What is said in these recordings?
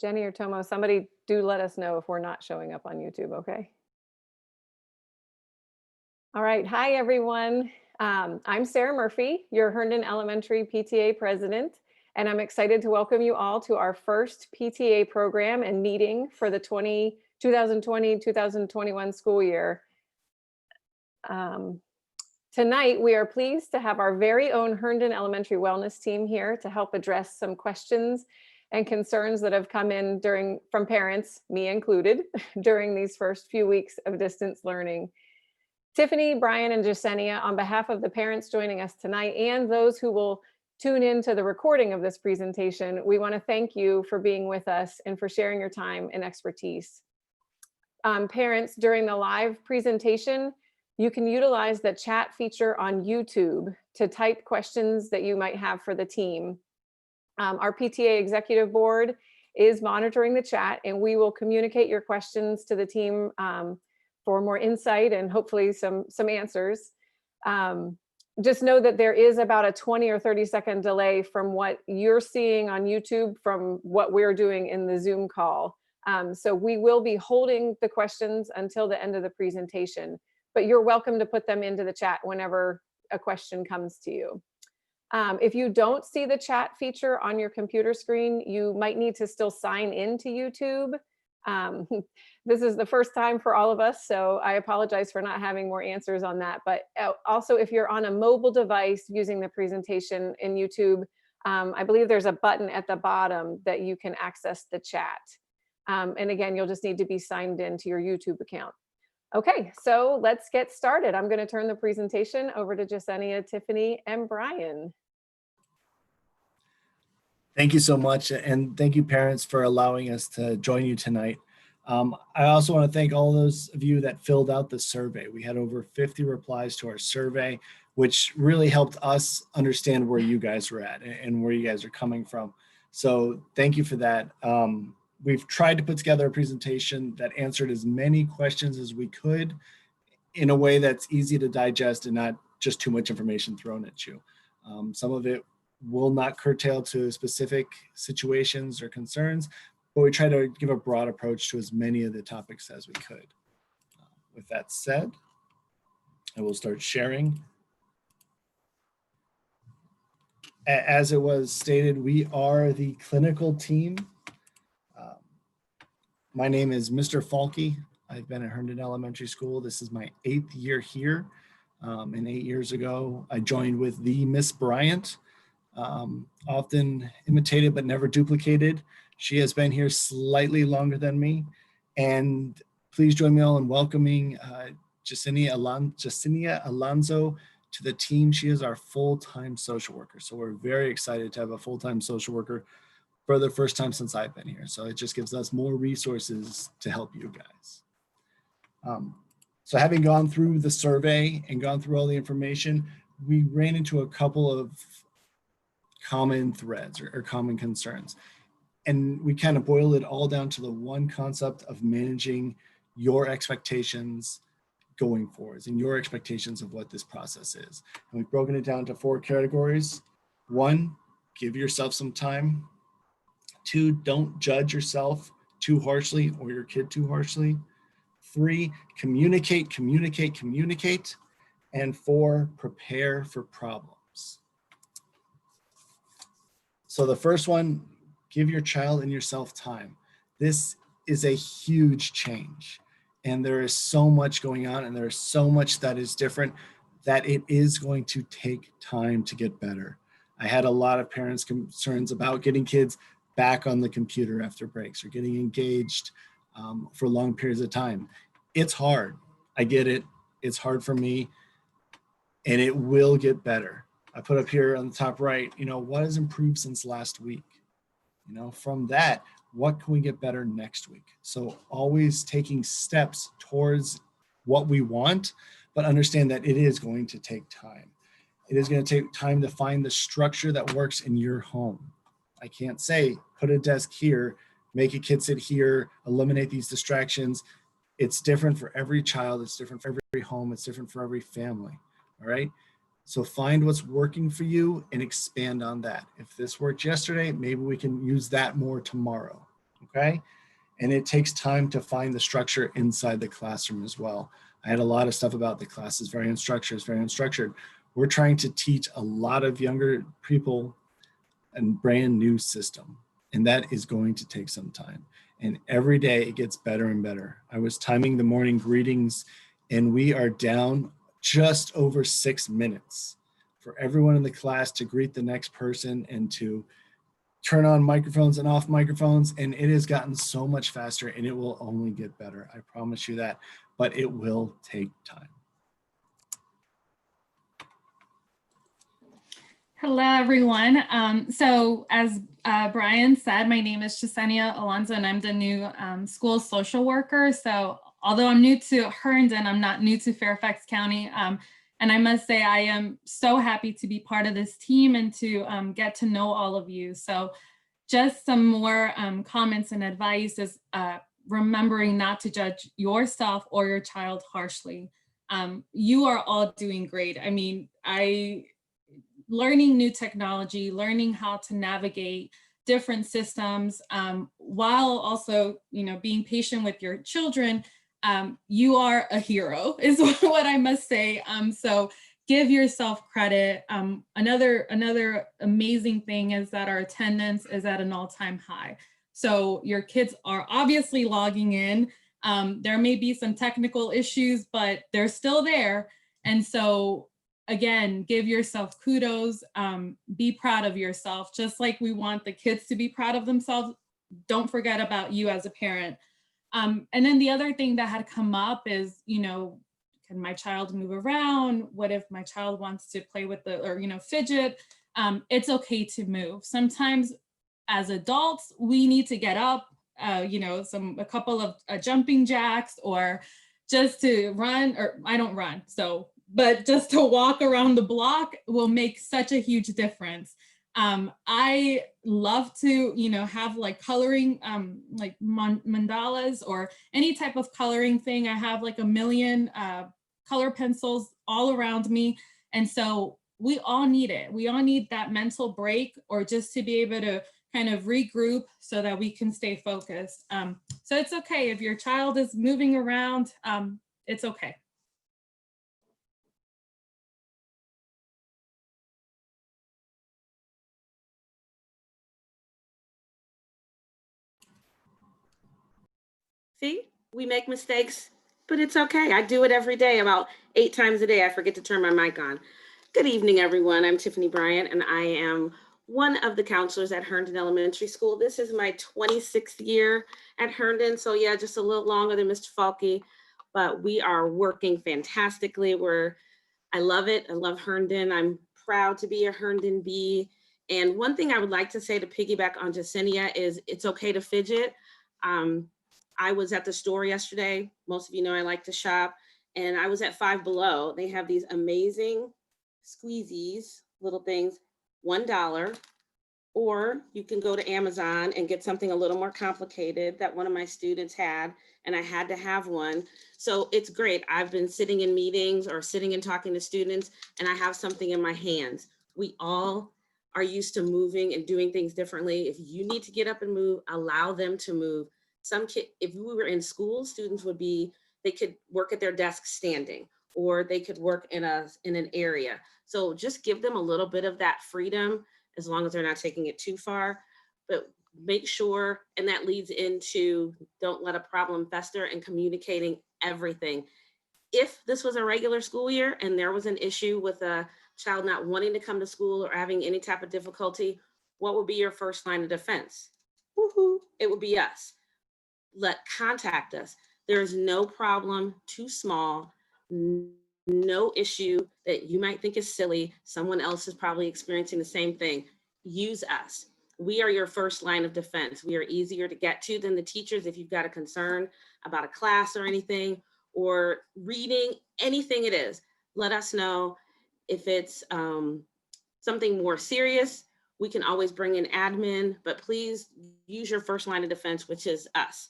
Jenny or Tomo, somebody do let us know if we're not showing up on YouTube, okay? All right. Hi, everyone. I'm Sarah Murphy, your Herndon Elementary PTA president, and I'm excited to welcome you all to our first PTA program and meeting for the 2020-2021 school year. Tonight, we are pleased to have our very own Herndon Elementary Wellness team here to help address some questions and concerns that have come in from parents, me included, during these first few weeks of distance learning. Tiffany, Brian, and Jasenia, on behalf of the parents joining us tonight and those who will tune in to the recording of this presentation, we want to thank you for being with us and for sharing your time and expertise. Parents, during the live presentation, you can utilize the chat feature on YouTube to type questions that you might have for the team. Our PTA executive board is monitoring the chat, and we will communicate your questions to the team for more insight and hopefully some answers. Just know that there is about a 20 or 30-second delay from what you're seeing on YouTube from what we're doing in the Zoom call. So we will be holding the questions until the end of the presentation, but you're welcome to put them into the chat whenever a question comes to you. If you don't see the chat feature on your computer screen, you might need to still sign into YouTube. This is the first time for all of us, so I apologize for not having more answers on that. But also, if you're on a mobile device using the presentation in YouTube, I believe there's a button at the bottom that you can access the chat. And again, you'll just need to be signed into your YouTube account. Okay, so let's get started. I'm going to turn the presentation over to Jasenia, Tiffany, and Brian. Thank you so much, and thank you, parents, for allowing us to join you tonight. I also want to thank all those of you that filled out the survey. We had over 50 replies to our survey, which really helped us understand where you guys were at and where you guys are coming from. So thank you for that. We've tried to put together a presentation that answered as many questions as we could in a way that's easy to digest and not just too much information thrown at you. Some of it will not curtail to specific situations or concerns, but we try to give a broad approach to as many of the topics as we could. With that said, I will start sharing. As it was stated, we are the clinical team. My name is Mr. Falke. I've been at Herndon Elementary School. This is my 8th year here. And 8 years ago, I joined with the Miss Bryant, often imitated but never duplicated. She has been here slightly longer than me. And please join me all in welcoming Jasenia Alonso to the team. She is our full-time social worker. So we're very excited to have a full-time social worker for the first time since I've been here. So it just gives us more resources to help you guys. So having gone through the survey and gone through all the information, we ran into a couple of common threads or common concerns. And we kind of boiled it all down to the one concept of managing your expectations going forwards and your expectations of what this process is. And we've broken it down to 4 categories. 1, give yourself some time. 2, don't judge yourself too harshly or your kid too harshly. 3, communicate. And 4, prepare for problems. So the first one, give your child and yourself time. This is a huge change. And there is so much going on and there is so much that is different that it is going to take time to get better. I had a lot of parents' concerns about getting kids back on the computer after breaks or getting engaged for long periods of time. It's hard. I get it. It's hard for me. And it will get better. I put up here on the top right, what has improved since last week? From that, what can we get better next week? So always taking steps towards what we want, but understand that it is going to take time. It is going to take time to find the structure that works in your home. I can't say, put a desk here, make a kid sit here, eliminate these distractions. It's different for every child. It's different for every home. It's different for every family. All right. So find what's working for you and expand on that. If this worked yesterday, maybe we can use that more tomorrow. okay? And it takes time to find the structure inside the classroom as well. I had a lot of stuff about the class is very unstructured, it's very unstructured. We're trying to teach a lot of younger people a brand new system, and that is going to take some time. And every day it gets better and better. I was timing the morning greetings, and we are down just over 6 minutes for everyone in the class to greet the next person and to turn on microphones and off microphones. And it has gotten so much faster, and it will only get better. I promise you that, but it will take time. Hello, everyone. So as Brian said, my name is Chisenia Alonso, and I'm the new school social worker. So although I'm new to Herndon, I'm not new to Fairfax County. And I must say, I am so happy to be part of this team and to get to know all of you. So just some more comments and advice is remembering not to judge yourself or your child harshly. You are all doing great. I mean, learning new technology, learning how to navigate different systems, while also, being patient with your children. You are a hero, is what I must say. So give yourself credit. Another amazing thing is that our attendance is at an all-time high. So your kids are obviously logging in. There may be some technical issues, but they're still there. And so again, give yourself kudos, be proud of yourself, just like we want the kids to be proud of themselves. Don't forget about you as a parent. And then the other thing that had come up is, can my child move around? What if my child wants to play with fidget? It's okay to move. Sometimes as adults, we need to get up, a couple of jumping jacks, or just to run, or I don't run, but just to walk around the block will make such a huge difference. I love to, have like coloring, like mandalas or any type of coloring thing. I have like 1 million color pencils all around me. And so we all need it. We all need that mental break, or just to be able to kind of regroup so that we can stay focused. So it's okay if your child is moving around, it's okay. See, we make mistakes, but it's okay. I do it every day, about 8 times a day. I forget to turn my mic on. Good evening, everyone. I'm Tiffany Bryant, and I am one of the counselors at Herndon Elementary School. This is my 26th year at Herndon. So yeah, just a little longer than Mr. Falke, but we are working fantastically. I love it. I love Herndon. I'm proud to be a Herndon Bee. And one thing I would like to say to piggyback on Jasenia is it's okay to fidget. I was at the store yesterday. Most of you know I like to shop, and I was at Five Below. They have these amazing squeezies, little things, $1. Or you can go to Amazon and get something a little more complicated that one of my students had, and I had to have one. So it's great. I've been sitting in meetings or sitting and talking to students, and I have something in my hands. We all are used to moving and doing things differently. If you need to get up and move, allow them to move. Some kids, if we were in school, students they could work at their desk standing, or they could work in an area. So just give them a little bit of that freedom, as long as they're not taking it too far. But make sure, and that leads into don't let a problem fester, and communicating everything. If this was a regular school year and there was an issue with a child not wanting to come to school or having any type of difficulty, what would be your first line of defense? Woohoo, it would be us. Contact us. There is no problem too small, no issue that you might think is silly. Someone else is probably experiencing the same thing. Use us. We are your first line of defense. We are easier to get to than the teachers if you've got a concern about a class or anything, or reading, anything it is. Let us know. If it's something more serious, we can always bring in admin, but please use your first line of defense, which is us.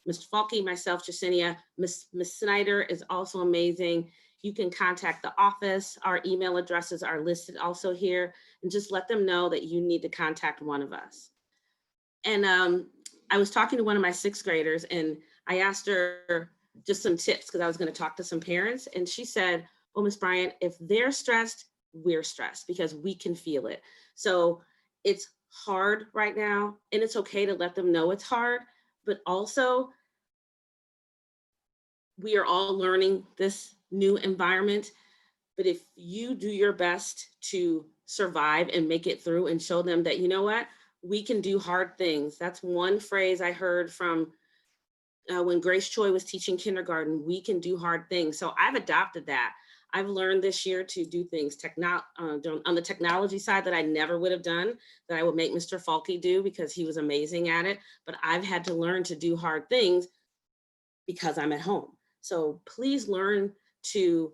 Mr. Falke, myself, Jasenia, Miss Snyder is also amazing. You can contact the office. Our email addresses are listed also here, and just let them know that you need to contact one of us. And I was talking to one of my sixth graders and I asked her just some tips because I was going to talk to some parents. And she said, well, Miss Bryant, if they're stressed, we're stressed because we can feel it. So it's hard right now and it's okay to let them know it's hard, but also we are all learning this new environment. But if you do your best to survive and make it through and show them that, you know what, we can do hard things. That's one phrase I heard from when Grace Choi was teaching kindergarten, we can do hard things. So I've adopted that. I've learned this year to do things on the technology side that I never would have done, that I would make Mr. Falke do because he was amazing at it. But I've had to learn to do hard things because I'm at home. So please learn to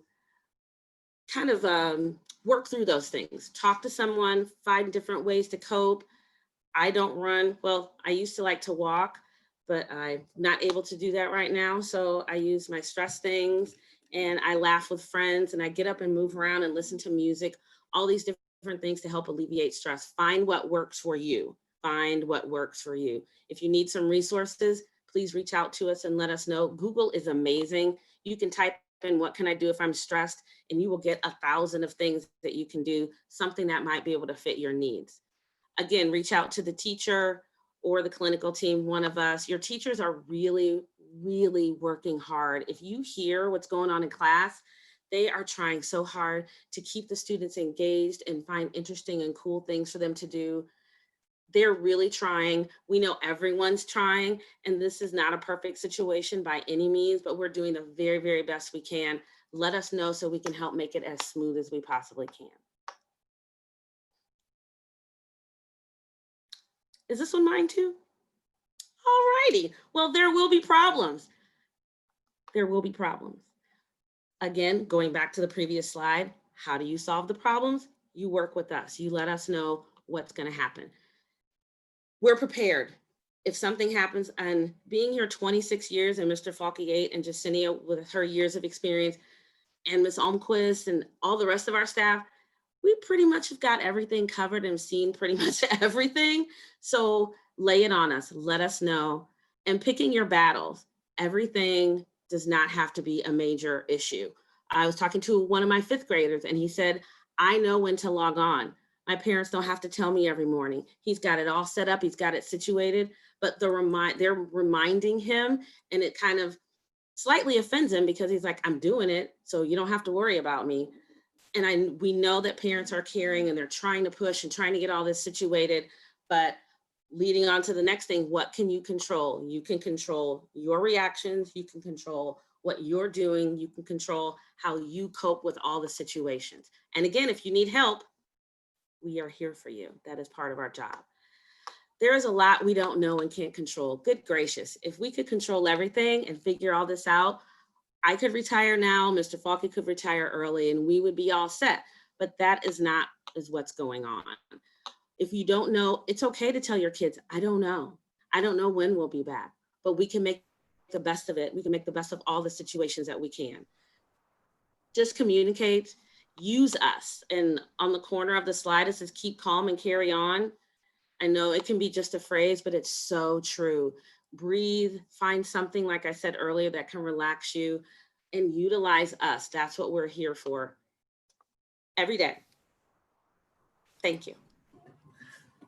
kind of work through those things. Talk to someone, find different ways to cope. I don't run. Well, I used to like to walk, but I'm not able to do that right now. So I use my stress things and I laugh with friends and I get up and move around and listen to music, all these different things to help alleviate stress. Find what works for you. Find what works for you. If you need some resources, please reach out to us and let us know. Google is amazing. You can type in what can I do if I'm stressed, and you will get 1,000 of things that you can do, something that might be able to fit your needs. Again, reach out to the teacher or the clinical team, one of us. Your teachers are really, really working hard. If you hear what's going on in class, they are trying so hard to keep the students engaged and find interesting and cool things for them to do. They're really trying. We know everyone's trying, and this is not a perfect situation by any means, but we're doing the very, very best we can. Let us know so we can help make it as smooth as we possibly can. Is this one mine too? All righty. Well, there will be problems. There will be problems. Again, going back to the previous slide, how do you solve the problems? You work with us. You let us know what's going to happen. We're prepared. If something happens, and being here 26 years and Mr. Falke 8 and Jacinia with her years of experience and Ms. Almquist and all the rest of our staff, we pretty much have got everything covered and seen pretty much everything. So lay it on us, let us know. And picking your battles, everything does not have to be a major issue. I was talking to one of my fifth graders and he said, I know when to log on. My parents don't have to tell me every morning. He's got it all set up, he's got it situated, but they're reminding him, and it kind of slightly offends him because he's like, I'm doing it, so you don't have to worry about me. And we know that parents are caring and they're trying to push and trying to get all this situated, but leading on to the next thing, what can you control? You can control your reactions, you can control what you're doing, you can control how you cope with all the situations. And again, if you need help, we are here for you. That is part of our job. There is a lot we don't know and can't control. Good gracious, if we could control everything and figure all this out, I could retire now, Mr. Falke could retire early, and we would be all set. But that is what's going on. If you don't know, it's okay to tell your kids, I don't know. I don't know when we'll be back, but we can make the best of it. We can make the best of all the situations that we can. Just communicate, use us. And on the corner of the slide, it says, keep calm and carry on. I know it can be just a phrase, but it's so true. Breathe, find something, like I said earlier, that can relax you, and utilize us. That's what we're here for every day. Thank you.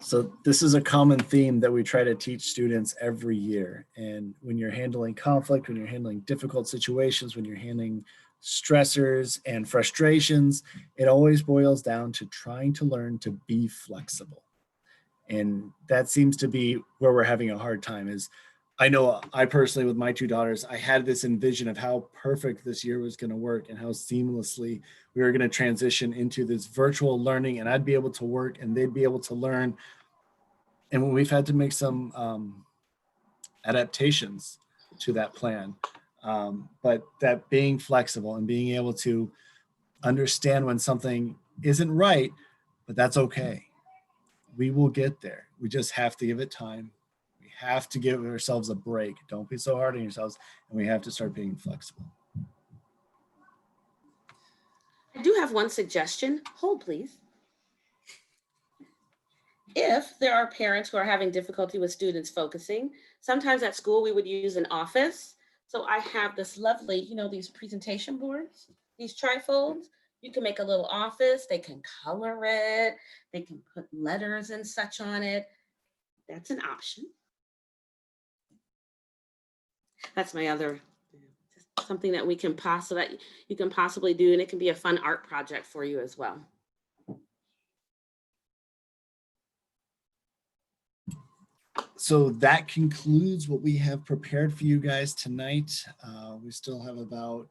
So this is a common theme that we try to teach students every year. And when you're handling conflict, when you're handling difficult situations, when you're handling stressors and frustrations, it always boils down to trying to learn to be flexible. And that seems to be where we're having a hard time. Is I know I personally, with my two daughters, I had this envision of how perfect this year was going to work and how seamlessly we were going to transition into this virtual learning, and I'd be able to work and they'd be able to learn. And we've had to make some adaptations to that plan. But that being flexible and being able to understand when something isn't right, but that's okay. We will get there. We just have to give it time. We have to give ourselves a break. Don't be so hard on yourselves. And we have to start being flexible. I do have one suggestion. Hold, please. If there are parents who are having difficulty with students focusing, sometimes at school we would use an office. So I have this lovely, these presentation boards, these trifolds. You can make a little office, they can color it, they can put letters and such on it. That's an option. That's my other, something that you can possibly do, and it can be a fun art project for you as well. So that concludes what we have prepared for you guys tonight. We still have about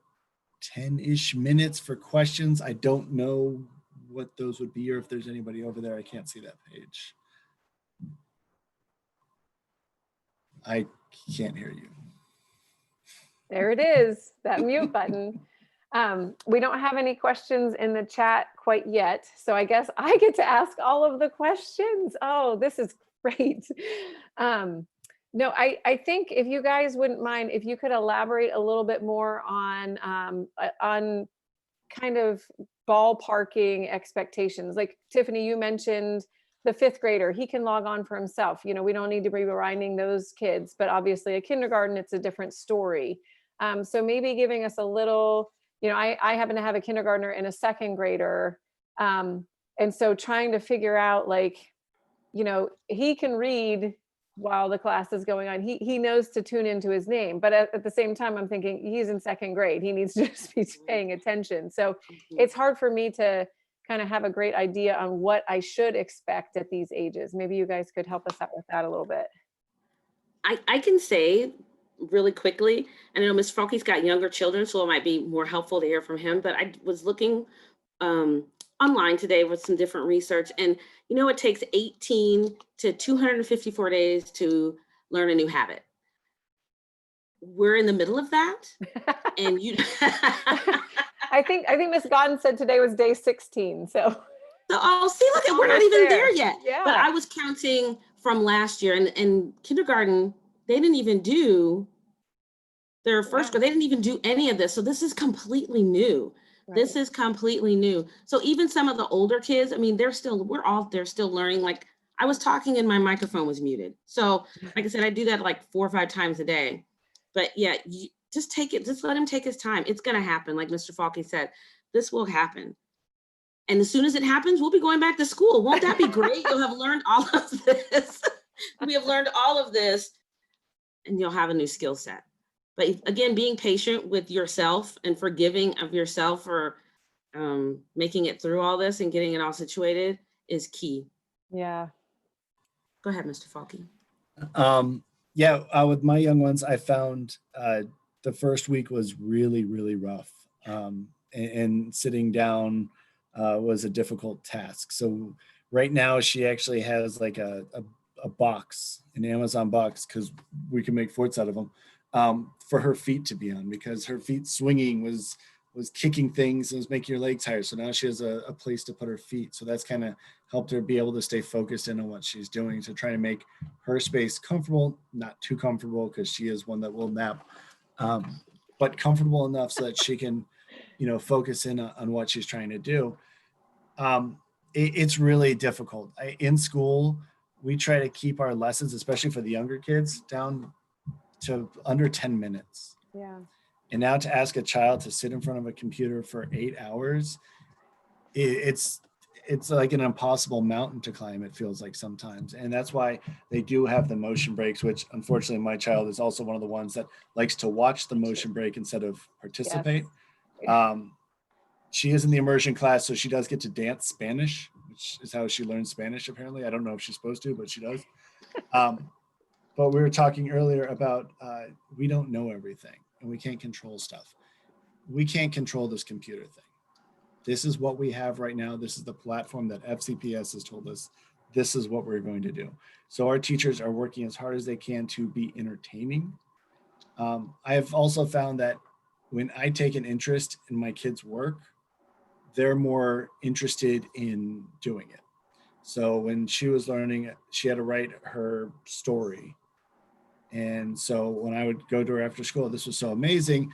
10-ish minutes for questions. I don't know what those would be, or if there's anybody over there. I can't see that page. I can't hear you. There it is, that mute button. We don't have any questions in the chat quite yet, so I guess I get to ask all of the questions. Oh, this is great. No, I think if you guys wouldn't mind, if you could elaborate a little bit more on kind of ballparking expectations. Like Tiffany, you mentioned the 5th grader, he can log on for himself. We don't need to be reminding those kids, but obviously a kindergarten, it's a different story. So maybe giving us a little, I happen to have a kindergartner and a 2nd grader. And so trying to figure out he can read while the class is going on. He knows to tune into his name, but at the same time, I'm thinking he's in 2nd grade. He needs to just be paying attention. So it's hard for me to kind of have a great idea on what I should expect at these ages. Maybe you guys could help us out with that a little bit. I can say really quickly, I know Ms. Falke's got younger children, so it might be more helpful to hear from him, but I was looking online today with some different research, and it takes 18 to 254 days to learn a new habit. We're in the middle of that. And I think Ms. Godden said today was day 16. So see, look, we're not even there yet. Yeah. But I was counting from last year, and kindergarten, they didn't even do their first grade. They didn't even do any of this. So this is completely new. Right. This is completely new. So even some of the older kids, they're still learning. Like I was talking and my microphone was muted. So like I said, I do that like 4 or 5 times a day. But yeah, just let him take his time. It's going to happen. Like Mr. Falke said, this will happen. And as soon as it happens, we'll be going back to school. Won't that be great? You'll have learned all of this. We have learned all of this, and you'll have a new skill set. But again, being patient with yourself and forgiving of yourself for making it through all this and getting it all situated is key. Yeah. Go ahead, Mr. Falke. With my young ones, I found the first week was really, really rough. And sitting down was a difficult task. So right now she actually has like a box, an Amazon box, because we can make forts out of them, for her feet to be on, because her feet swinging was kicking things and was making her legs higher. So now she has a place to put her feet. So that's kind of helped her be able to stay focused in on what she's doing, to try to make her space comfortable, not too comfortable because she is one that will nap, but comfortable enough so that she can, focus in on what she's trying to do. It's really difficult. In school, we try to keep our lessons, especially for the younger kids, down to under 10 minutes. Yeah. And now to ask a child to sit in front of a computer for 8 hours, it's like an impossible mountain to climb, it feels like sometimes. And that's why they do have the motion breaks, which unfortunately my child is also one of the ones that likes to watch the motion break instead of participate. Yes. She is in the immersion class, so she does get to dance Spanish, which is how she learns Spanish, apparently. I don't know if she's supposed to, but she does. But we were talking earlier about we don't know everything and we can't control stuff. We can't control this computer thing. This is what we have right now. This is the platform that FCPS has told us. This is what we're going to do. So our teachers are working as hard as they can to be entertaining. I have also found that when I take an interest in my kids' work, they're more interested in doing it. So when she was learning, she had to write her story. And so when I would go to her after school, this was so amazing,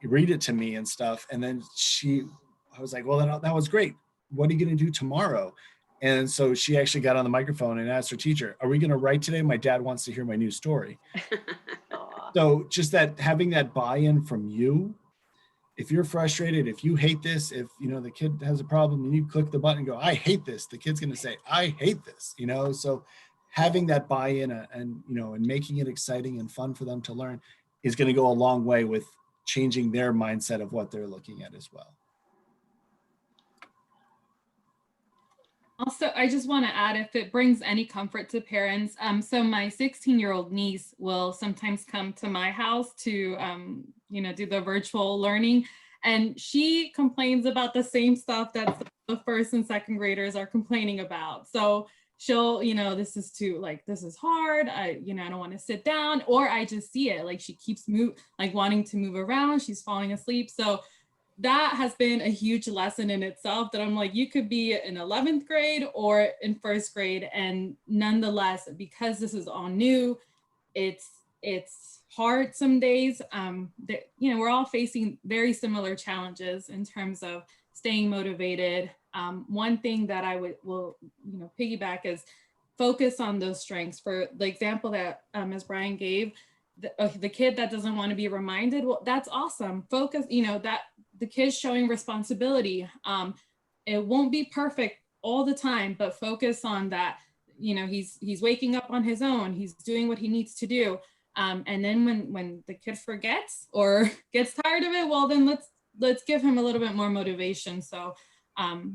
read it to me and stuff. And then I was like, well, that was great. What are you going to do tomorrow? And so she actually got on the microphone and asked her teacher, "Are we going to write today? My dad wants to hear my new story." Aw. So just that, having that buy-in from you, if you're frustrated, if you hate this, if the kid has a problem and you click the button and go, "I hate this," the kid's going to say, "I hate this," so having that buy-in and making it exciting and fun for them to learn is going to go a long way with changing their mindset of what they're looking at as well. Also, I just want to add, if it brings any comfort to parents, so my 16-year-old niece will sometimes come to my house to, do the virtual learning, and she complains about the same stuff that the first and second graders are complaining about. So she'll, this is hard. I don't want to sit down, or I just see it, like she keeps wanting to move around. She's falling asleep. So that has been a huge lesson in itself, that I'm like, you could be in 11th grade or in first grade, and nonetheless, because this is all new, it's hard some days. We're all facing very similar challenges in terms of staying motivated. One thing that I will piggyback is focus on those strengths. For the example that Ms. Bryan gave, the kid that doesn't want to be reminded, well, that's awesome. Focus, that the kid's showing responsibility. It won't be perfect all the time, but focus on that. He's waking up on his own. He's doing what he needs to do. And then when the kid forgets or gets tired of it, well, then let's give him a little bit more motivation. So,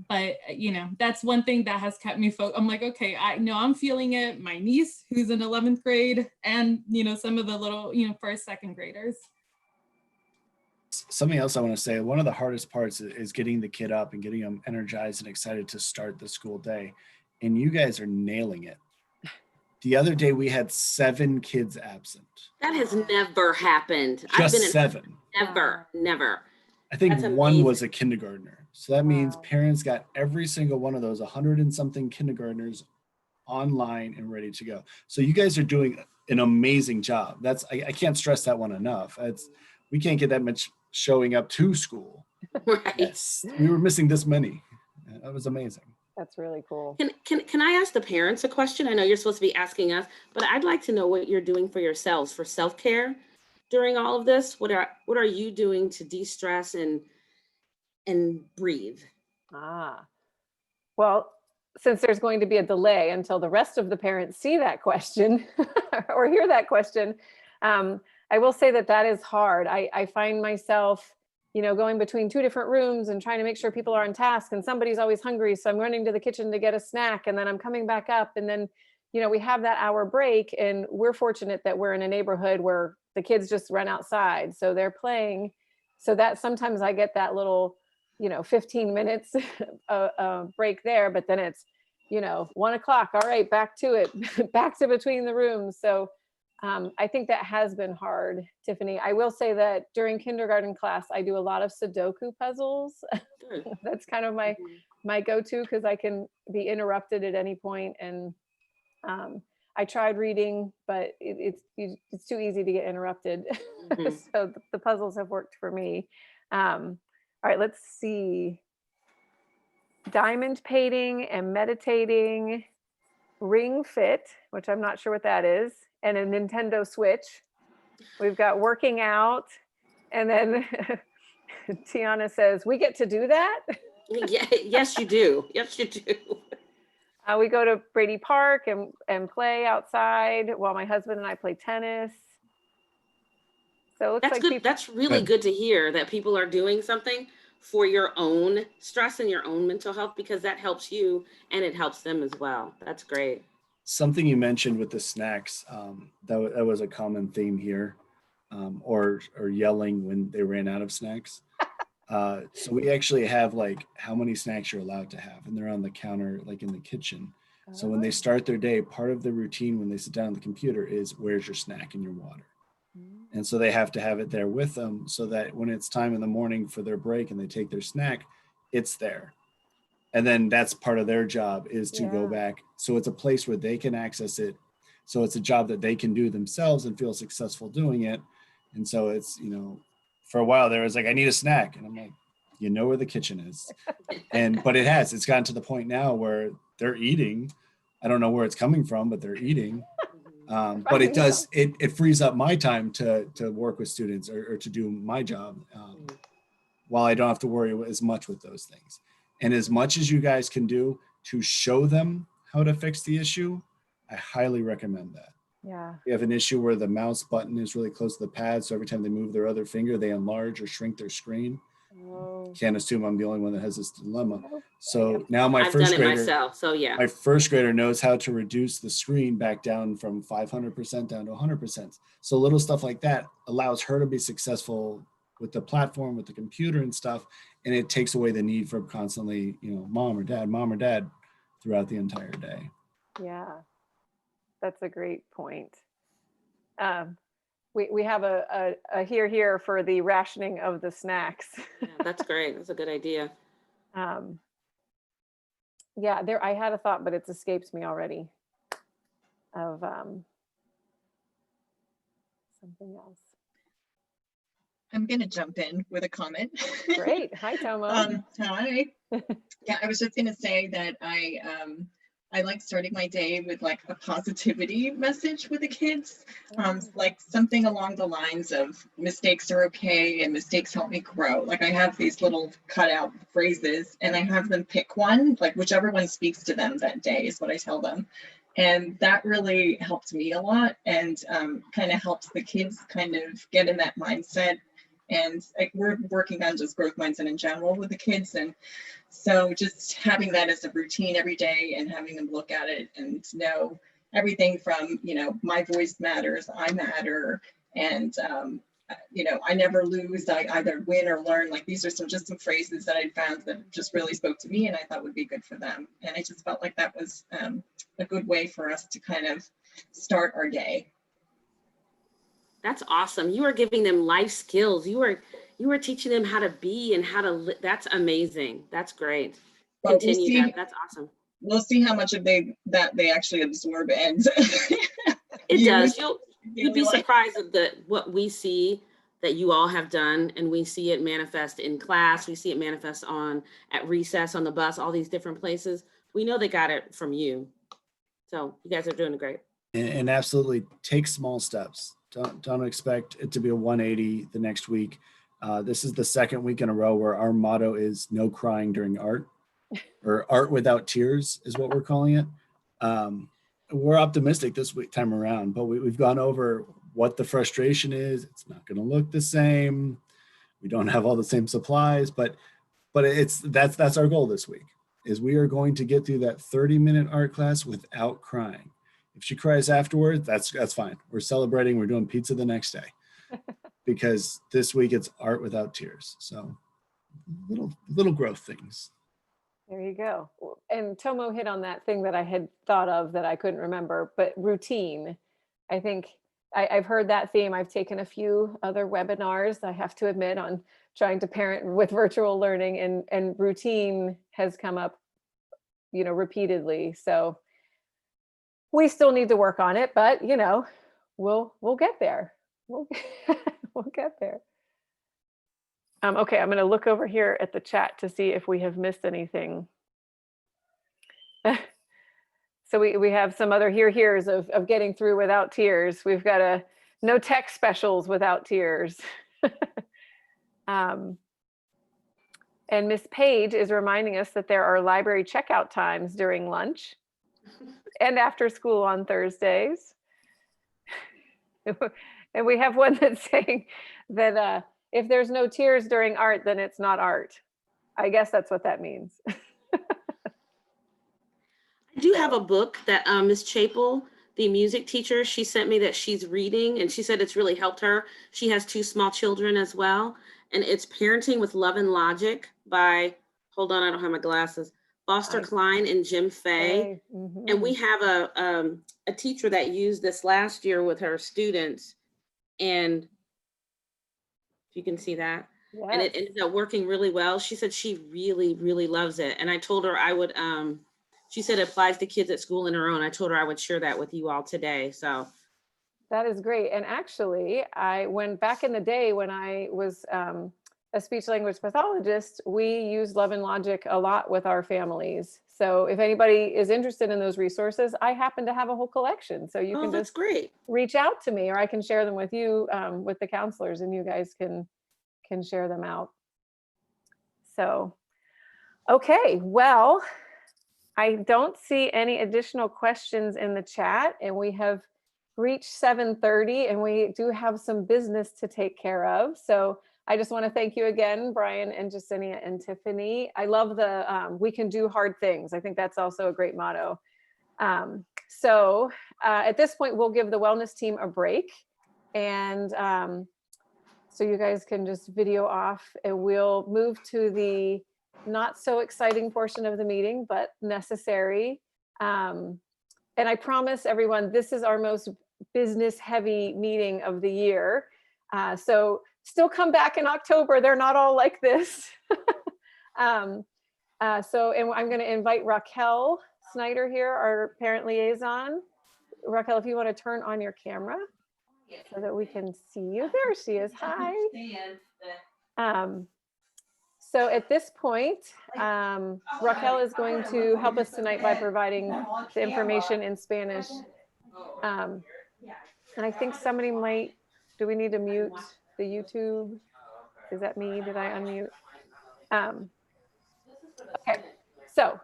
but that's one thing that has kept me focused. I'm like, okay, I know I'm feeling it. My niece, who's in 11th grade, and some of the little first, second graders. Something else I want to say, one of the hardest parts is getting the kid up and getting them energized and excited to start the school day. And you guys are nailing it. The other day we had 7 kids absent. That has never happened. Just 7. Never. I think That's one amazing. was a kindergartner. So that means Wow. parents got every single one of those 100 and something kindergartners online and ready to go. So you guys are doing an amazing job. I can't stress that one enough. We can't get that much showing up to school. Right. Yes, we were missing this many. That was amazing. That's really cool. Can I ask the parents a question? I know you're supposed to be asking us, but I'd like to know what you're doing for yourselves for self-care during all of this. What are you doing to de-stress and breathe? Well, since there's going to be a delay until the rest of the parents see that question or hear that question, I will say that is hard. I find myself, going between 2 different rooms and trying to make sure people are on task, and somebody's always hungry. So I'm running to the kitchen to get a snack, and then I'm coming back up, and then, we have that hour break, and we're fortunate that we're in a neighborhood where the kids just run outside. So they're playing. So that sometimes I get that little, 15 minutes break there, but then it's, 1 o'clock. All right, back to it, back to between the rooms. So I think that has been hard, Tiffany. I will say that during kindergarten class, I do a lot of Sudoku puzzles. Good. That's kind of my go-to, because I can be interrupted at any point. And I tried reading, but it's too easy to get interrupted. Mhm. So the puzzles have worked for me. All right, let's see. Diamond painting and meditating, Ring Fit, which I'm not sure what that is, and a Nintendo Switch. We've got working out, and then Tiana says, "We get to do that." Yeah, yes, you do. Yes, you do. We go to Brady Park and play outside while my husband and I play tennis. So it looks That's like good. people, That's really Good. good to hear that people are doing something for your own stress and your own mental health, because that helps you and it helps them as well. That's great. Something you mentioned with the snacks, that was a common theme here, or yelling when they ran out of snacks. So we actually have like how many snacks you're allowed to have, and they're on the counter, like in the kitchen. So when they start their day, part of the routine when they sit down on the computer is, where's your snack and your water? And so they have to have it there with them, so that when it's time in the morning for their break and they take their snack, it's there. And then that's part of their job, is to go Yeah. back. So it's a place where they can access it. So it's a job that they can do themselves and feel successful doing it. And so it's, for a while there was like, I need a snack. And I'm like, where the kitchen is. But it's gotten to the point now where they're eating. I don't know where it's coming from, but they're eating. But Finding it does, it frees up my time to work with students or to do my job, while I don't have to worry as much with those things. And as much as you guys can do to show them how to fix the issue, I highly recommend that. Yeah. We have an issue where the mouse button is really close to the pad, so every time they move their other finger, they enlarge or shrink their screen. Oh, Can't assume I'm the only one that has this dilemma. Nope. So now my I've done first it grader, myself, so yeah. my first grader knows how to reduce the screen back down from 500% down to 100%. So little stuff like that allows her to be successful with the platform, with the computer and stuff. And it takes away the need for constantly, mom or dad throughout the entire day. yeah. That's a great point. We have a here for the rationing of the snacks. Yeah, that's great. That's a good idea. Yeah, I had a thought, but it's escaped me already of something else. I'm going to jump in with a comment. Great. Hi, Tomo. Hi. Yeah, I was just going to say that I like starting my day with like a positivity message with the kids, like something along the lines of mistakes are okay and mistakes help me grow. Like I have these little cutout phrases and I have them pick one, like whichever one speaks to them that day is what I tell them. And that really helped me a lot and kind of helps the kids kind of get in that mindset. And we're working on just growth mindset in general with the kids. And so just having that as a routine every day and having them look at it and know everything from, my voice matters, I matter, and, I never lose, I either win or learn. Like these are just some phrases that I found that just really spoke to me and I thought would be good for them. And I just felt like that was a good way for us to kind of start our day. That's awesome. You are giving them life skills. You are teaching them how to be and how to live. That's amazing. That's great. But Continue that. That's awesome. We'll see how much of they actually absorb and It does. You'd be surprised at what we see that you all have done, and we see it manifest in class. We see it manifest at recess, on the bus, all these different places. We know they got it from you. So you guys are doing great. And absolutely take small steps. Don't expect it to be a 180 the next week. This is the second week in a row where our motto is no crying during art, or art without tears is what we're calling it. We're optimistic this time around, but we've gone over what the frustration is. It's not going to look the same. We don't have all the same supplies, but that's our goal this week, is we are going to get through that 30-minute art class without crying. If she cries afterwards, that's fine. We're celebrating. We're doing pizza the next day, because this week it's art without tears. So little growth things. There you go. And Tomo hit on that thing that I had thought of that I couldn't remember, but routine. I think I've heard that theme. I've taken a few other webinars, I have to admit, on trying to parent with virtual learning, and routine has come up, repeatedly. So we still need to work on it, but we'll get there. We'll get there. Okay, I'm going to look over here at the chat to see if we have missed anything. So we have some other here's of getting through without tears. We've got no tech specials without tears. And Miss Page is reminding us that there are library checkout times during lunch and after school on Thursdays. And we have one that's saying that if there's no tears during art, then it's not art. I guess that's what that means. I do have a book that Miss Chapel, the music teacher, she sent me that she's reading, and she said it's really helped her. She has 2 small children as well. And it's Parenting with Love and Logic by, hold on, I don't have my glasses, Foster Klein and Jim Fay. Mm-hmm. And we have a teacher that used this last year with her students. And you can see that. Yes. And it ended up working really well. She said she really, really loves it. And I told her I would, she said it applies to kids at school and her own. I told her I would share that with you all today. So that is great. And actually, I went back in the day when I was a speech language pathologist, we use Love and Logic a lot with our families. So if anybody is interested in those resources, I happen to have a whole collection. So you Oh, can that's just great. reach out to me, or I can share them with you, with the counselors, and you guys can share them out. So, okay, well, I don't see any additional questions in the chat, and we have reached 7:30, and we do have some business to take care of. So I just want to thank you again, Brian and Jacinia and Tiffany. I love the we can do hard things. I think that's also a great motto. So at this point, we'll give the wellness team a break, and so you guys can just video off, and we'll move to the not so exciting portion of the meeting, but necessary. And I promise everyone, this is our most business heavy meeting of the year. So still come back in October. They're not all like this. And I'm going to invite Raquel Snyder here, our parent liaison. Raquel, if you want to turn on your camera so that we can see you. There she is. Hi. So at this point, Raquel is going to help us tonight by providing the information in Spanish. And I think somebody might, do we need to mute the YouTube? Is that me? Did I unmute? Okay, so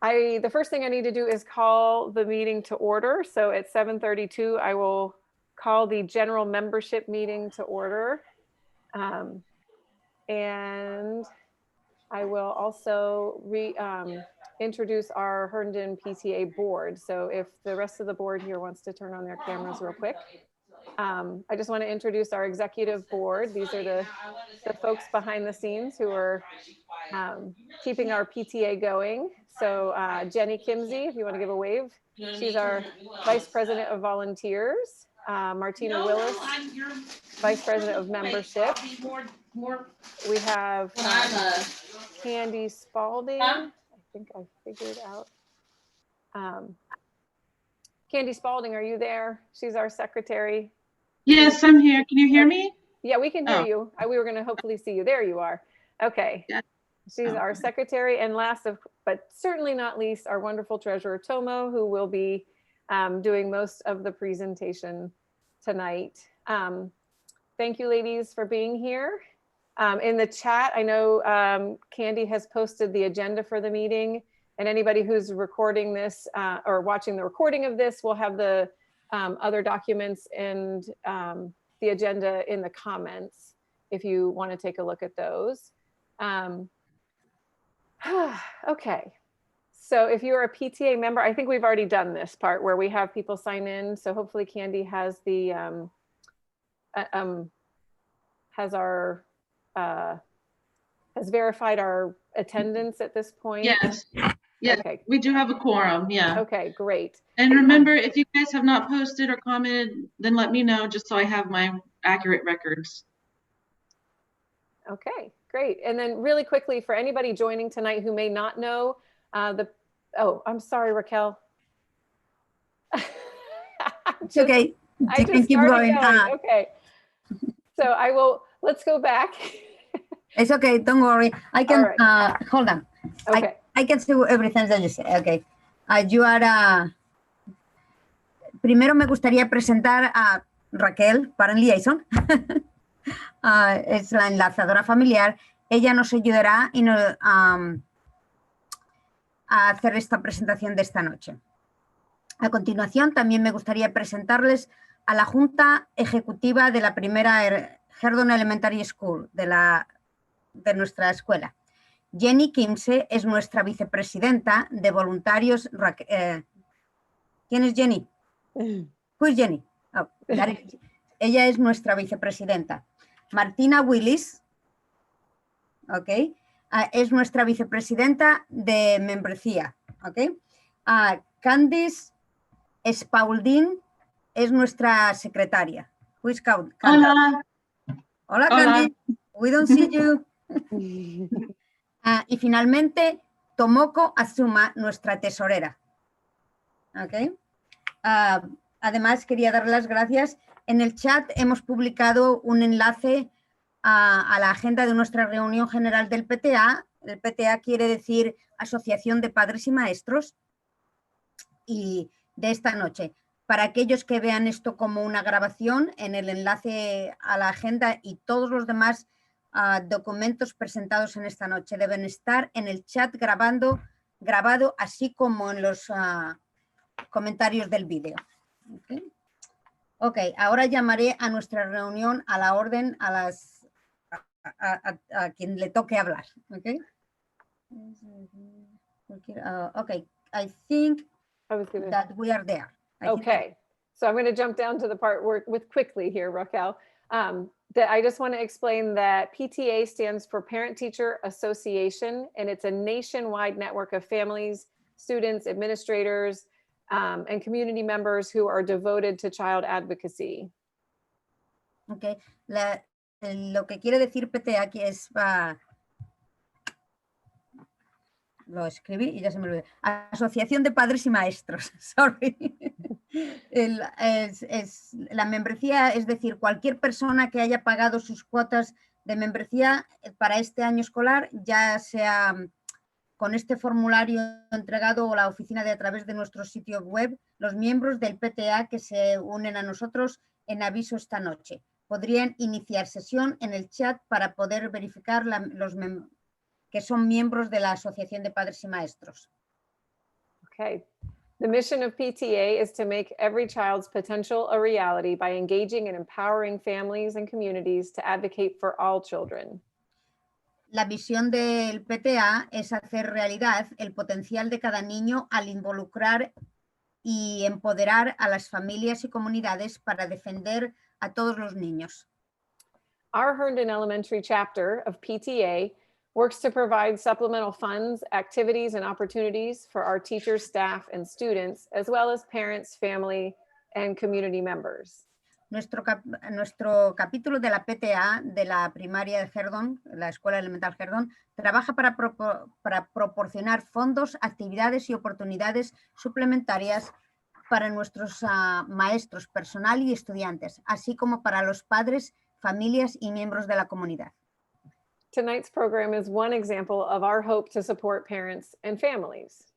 the first thing I need to do is call the meeting to order. So at 7:32, I will call the general membership meeting to order. And I will also introduce our Herndon PTA board. So if the rest of the board here wants to turn on their cameras real quick. I just want to introduce our executive board. These are the folks behind the scenes who are keeping our PTA going. So Jenny Kimsey, if you want to give a wave. She's our Vice President of Volunteers. Martina Willis, Vice President of Membership. We have Candy Spalding. I think I figured out. Candy Spalding, are you there? She's our secretary. Yes, I'm here. Can you hear me? Yeah, we can hear Oh. you. We were going to hopefully see you. There you are. Okay. Yeah. She's Oh. our secretary, and last but certainly not least, our wonderful treasurer, Tomo, who will be doing most of the presentation tonight. Thank you, ladies, for being here. In the chat, I know Candy has posted the agenda for the meeting, and anybody who's recording this or watching the recording of this will have the other documents and the agenda in the comments if you want to take a look at those. Okay, so if you're a PTA member, I think we've already done this part where we have people sign in. So hopefully Candy has the has verified our attendance at this point. Yes. Yes, Okay. we do have a quorum. Yeah. Okay, great. And remember, if you guys have not posted or commented, then let me know just so I have my accurate records. Okay, great. And then really quickly, for anybody joining tonight who may not know oh, I'm sorry, Raquel. It's okay. I You can just keep started going. Okay. So let's go back. It's okay. Don't worry. I can, All hold on. Okay. I can see everything that you say. Okay. You are, primero me gustaría presentar a Raquel, Parent Liaison. Es la enlazadora familiar. Ella nos ayudará a hacer esta presentación de esta noche. A continuación, también me gustaría presentarles a la Junta Ejecutiva de la primera Herndon Elementary School, de nuestra escuela. Jenny Kimsey es nuestra vicepresidenta de voluntarios. ¿Quién es Jenny? Who is Jenny? Oh, ella es nuestra vicepresidenta. Martina Willis, okay, es nuestra vicepresidenta de membresía. Okay. Candice Spaulding es nuestra secretaria. Who is Candice? Hola. Hola, Hola. Candice. We don't see you. Y finalmente, Tomoko Azuma, nuestra tesorera. Okay. Además, quería dar las gracias. En el chat hemos publicado un enlace a la agenda de nuestra reunión general del PTA. El PTA quiere decir Asociación de Padres y Maestros, y de esta noche. Para aquellos que vean esto como una grabación, en el enlace a la agenda y todos los demás documentos presentados en esta noche deben estar en el chat grabado, así como en los comentarios del vídeo. Ok, ahora llamaré a nuestra reunión a la orden a quien le toque hablar. Ok, I think I was gonna, that we are there. I think that- okay. So I'm gonna jump down to the part with quickly here, Raquel. That I just want to explain that PTA stands for Parent Teacher Association, and it's a nationwide network of families, students, administrators, and community members who are devoted to child advocacy. Okay. Lo que quiere decir PTA que es, lo escribí y ya se me olvidó. Asociación de Padres y Maestros, sorry. La membresía, es decir, cualquier persona que haya pagado sus cuotas de membresía para este año escolar, ya sea con este formulario entregado o la oficina a través de nuestro sitio web, los miembros del PTA que se unen a nosotros en aviso esta noche podrían iniciar sesión en el chat para poder verificar que son miembros de la Asociación de Padres y Maestros. Okay. The mission of PTA is to make every child's potential a reality by engaging and empowering families and communities to advocate for all children. La visión del PTA es hacer realidad el potencial de cada niño al involucrar y empoderar a las familias y comunidades para defender a todos los niños. Our Herndon Elementary chapter of PTA works to provide supplemental funds, activities, and opportunities for our teachers, staff, and students, as well as parents, family, and community members. Nuestro capítulo de la PTA de la primaria de Herndon, la Escuela Elemental Herndon, trabaja para proporcionar fondos, actividades y oportunidades suplementarias para nuestros maestros, personal y estudiantes, así como para los padres, familias y miembros de la comunidad. Tonight's program is one example of our hope to support parents and families.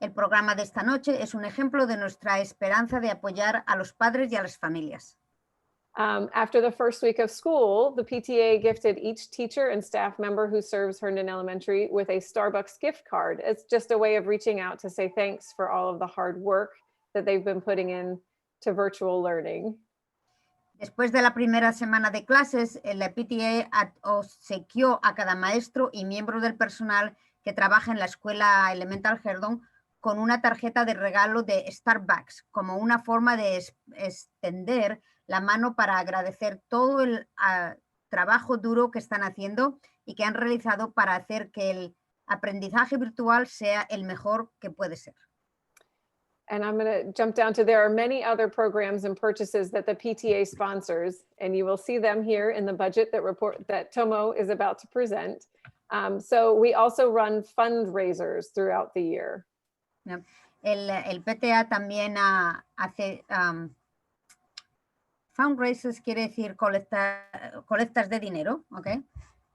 El programa de esta noche es un ejemplo de nuestra esperanza de apoyar a los padres y a las familias. After the first week of school, the PTA gifted each teacher and staff member who serves Herndon Elementary with a Starbucks gift card. It's just a way of reaching out to say thanks for all of the hard work that they've been putting in to virtual learning. Después de la primera semana de clases, la PTA obsequió a cada maestro y miembro del personal que trabaja en la Escuela Elemental Herndon con una tarjeta de regalo de Starbucks, como una forma de extender la mano para agradecer todo el trabajo duro que están haciendo y que han realizado para hacer que el aprendizaje virtual sea el mejor que puede ser. And I'm going to jump down to there are many other programs and purchases that the PTA sponsors, and you will see them here in the budget that Tomo is about to present. So we also run fundraisers throughout the year. El PTA también hace fundraisers, quiere decir colectas de dinero, ¿ok?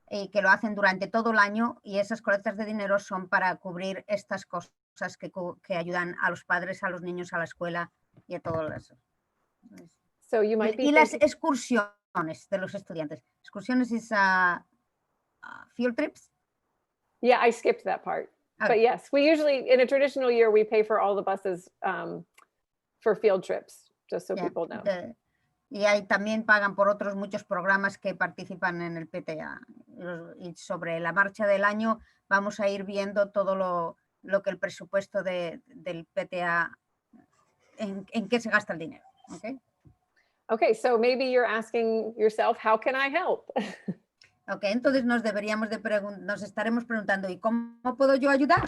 Y que lo hacen durante todo el año, y esas colectas de dinero son para cubrir estas cosas que ayudan a los padres, a los niños, a la escuela y a todo eso. So you might be Y las thinking, excursiones de los estudiantes. Excursiones es field trips. yeah, I skipped that part. Okay. But yes, we usually, in a traditional year, we pay for all the buses for field trips, just so Yeah, people know. Y ahí también pagan por otros muchos programas que participan en el PTA. Y sobre la marcha del año vamos a ir viendo todo lo que el presupuesto del PTA, en qué se gasta el dinero. ¿Okay? Okay, so maybe you're asking yourself, how can I help? Ok, entonces nos estaremos preguntando, ¿y cómo puedo yo ayudar?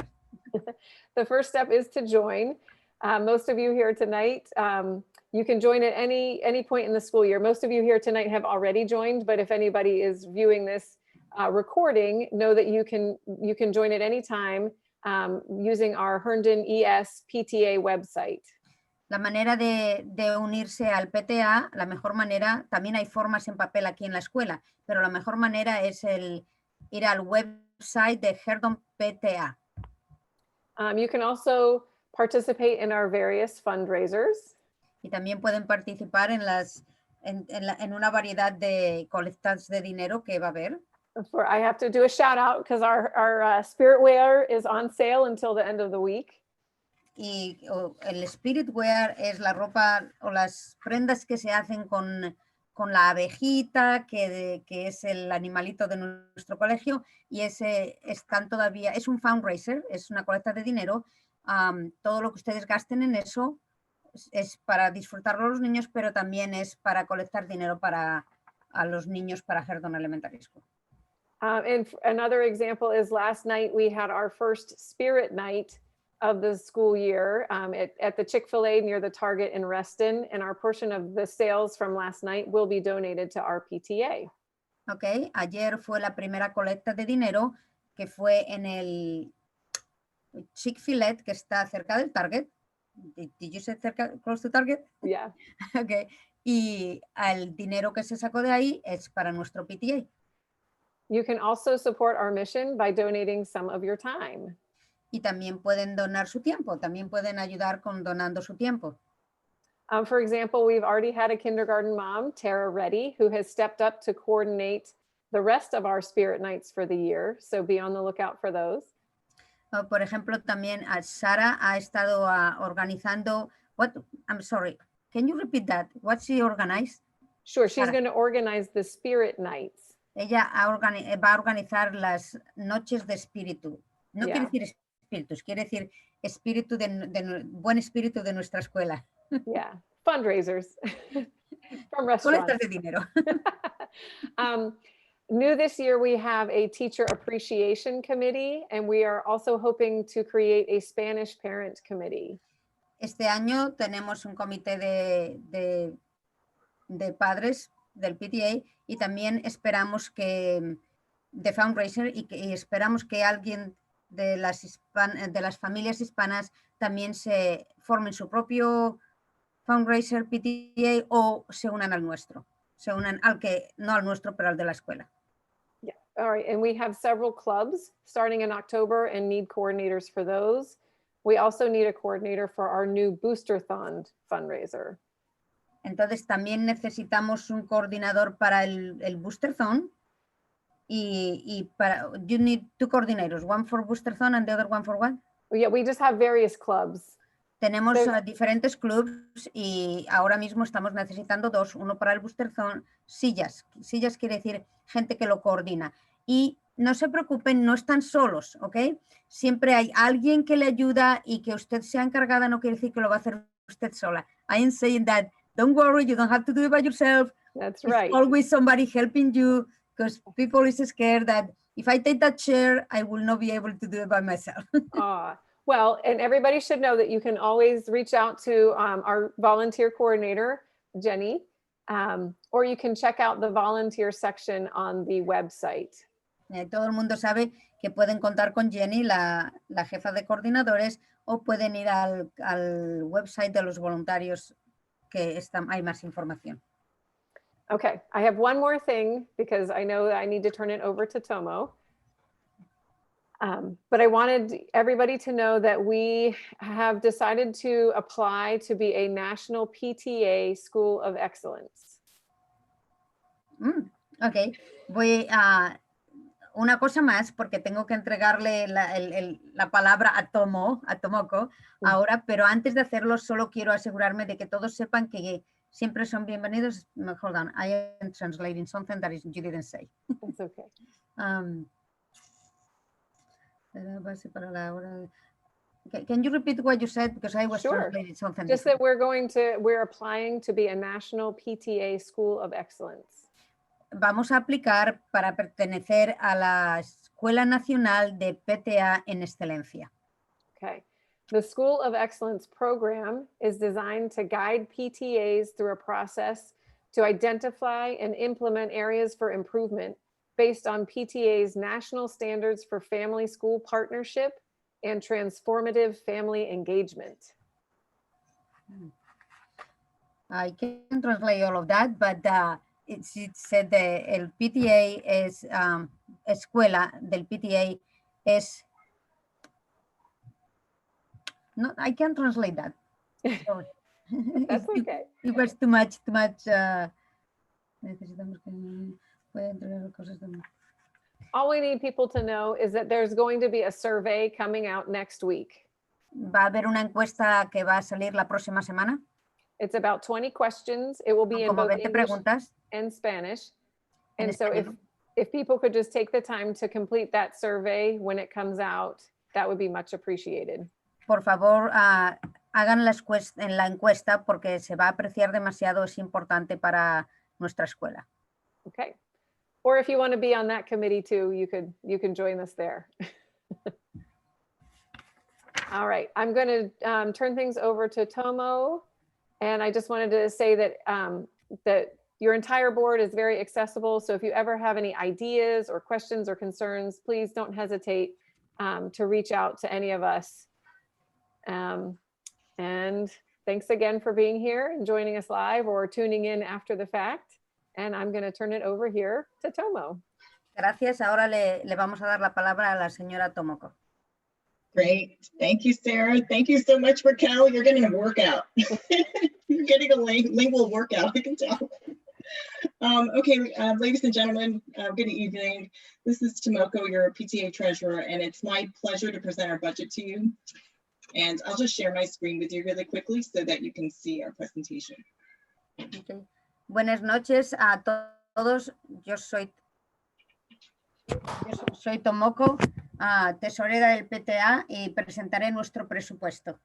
The first step is to join. Most of you here tonight, you can join at any point in the school year. Most of you here tonight have already joined, but if anybody is viewing this recording, know that you can join at any time using our Herndon ES PTA website. La manera de unirse al PTA, la mejor manera, también hay formas en papel aquí en la escuela, pero la mejor manera es ir al website de Herdon PTA. You can also participate in our various fundraisers. Y también pueden participar en una variedad de colectas de dinero que va a haber. I have to do a shout out because our spirit wear is on sale until the end of the week. Y el spirit wear es la ropa o las prendas que se hacen con la abejita, que es el animalito de nuestro colegio, y están todavía, es un fundraiser, es una colecta de dinero. Todo lo que ustedes gasten en eso es para disfrutarlo los niños, pero también es para colectar dinero a los niños para Herdon Elementary School. And another example is last night we had our first spirit night of the school year at the Chick-fil-A near the Target in Reston, and our portion of the sales from last night will be donated to our PTA. Ok, ayer fue la primera colecta de dinero que fue en el Chick-fil-A que está cerca del Target. Did you say close to Target? Yeah. Ok, y el dinero que se sacó de ahí es para nuestro PTA. You can also support our mission by donating some of your time. Y también pueden donar su tiempo, también pueden ayudar donando su tiempo. For example, we've already had a kindergarten mom, Tara Reddy, who has stepped up to coordinate the rest of our spirit nights for the year. So be on the lookout for those. Por ejemplo, también Sara ha estado organizando. I'm sorry, can you repeat that? What she organized? Sure, she's Sara. going to organize the spirit nights. Ella va a organizar las noches de espíritu. No Yeah. quiere decir espíritus, quiere decir espíritu buen espíritu de nuestra escuela. Yeah, fundraisers from Colectas restaurants. de dinero. New this year, we have a teacher appreciation committee, and we are also hoping to create a Spanish parent committee. Este año tenemos un comité de padres del PTA y también esperamos que de fundraiser y esperamos que alguien de las familias hispanas también se formen su propio fundraiser PTA o se unan al nuestro. Se unan no al nuestro, pero al de la escuela. Yeah, all right, and we have several clubs starting in October and need coordinators for those. We also need a coordinator for our new Boosterthon fundraiser. Entonces también necesitamos un coordinador para el Boosterthon y you need two coordinators, one for Boosterthon and the other one for what? Yeah, we just have various clubs. Tenemos There's- diferentes clubs y ahora mismo estamos necesitando dos, uno para el Boosterthon, sillas. Sillas quiere decir gente que lo coordina. Y no se preocupen, no están solos, ¿ok? Siempre hay alguien que le ayuda y que usted sea encargada no quiere decir que lo va a hacer usted sola. I am saying that, don't worry, you don't have to do it by yourself. That's There's right. always somebody helping you because people is scared that if I take that chair, I will not be able to do it by myself. Well, and everybody should know that you can always reach out to our volunteer coordinator, Jenny, or you can check out the volunteer section on the website. Todo el mundo sabe que pueden contar con Jenny, la jefa de coordinadores, o pueden ir al website de los voluntarios que hay más información. Okay, I have one more thing because I know that I need to turn it over to Tomo. But I wanted everybody to know that we have decided to apply to be a national PTA School of Excellence. Ok, voy a una cosa más porque tengo que entregarle la palabra a Tomoko ahora, pero antes de hacerlo solo quiero asegurarme de que todos sepan que siempre son bienvenidos. No, hold on, I am translating something that you didn't say. That's okay. Can you repeat what you said? Because I was Sure. translating something Just different. that we're applying to be a national PTA School of Excellence. Vamos a aplicar para pertenecer a la Escuela Nacional de PTA en Excelencia. Okay. The School of Excellence program is designed to guide PTAs through a process to identify and implement areas for improvement based on PTA's national standards for family school partnership and transformative family engagement. I can translate all of that, but it said el PTA es escuela del PTA es. No, I can't translate that. Sorry. That's okay. It was too much. Necesitamos que pueda entregar cosas de. All we need people to know is that there's going to be a survey coming out next week. Va a haber una encuesta que va a salir la próxima semana. It's about 20 questions. It will be in Como both 20 English preguntas. and Spanish. En And so español. if people could just take the time to complete that survey when it comes out, that would be much appreciated. Por favor, hagan en la encuesta porque se va a apreciar demasiado, es importante para nuestra escuela. Okay. Or if you want to be on that committee too, you can join us there. All right, I'm going to turn things over to Tomo. And I just wanted to say that that your entire board is very accessible. So if you ever have any ideas or questions or concerns, please don't hesitate to reach out to any of us. And thanks again for being here and joining us live or tuning in after the fact. And I'm going to turn it over here to Tomo. Gracias. Ahora le vamos a dar la palabra a la señora Tomoko. Great. Thank you, Sarah. Thank you so much, Raquel. You're getting a workout. You're getting a lingual workout, I can tell. Okay, ladies and gentlemen, good evening. This is Tomoko, your PTA treasurer, and it's my pleasure to present our budget to you. And I'll just share my screen with you really quickly so that you can see our presentation. Okay. Buenas noches a todos. Yo soy Tomoko, tesorera del PTA, y presentaré nuestro presupuesto.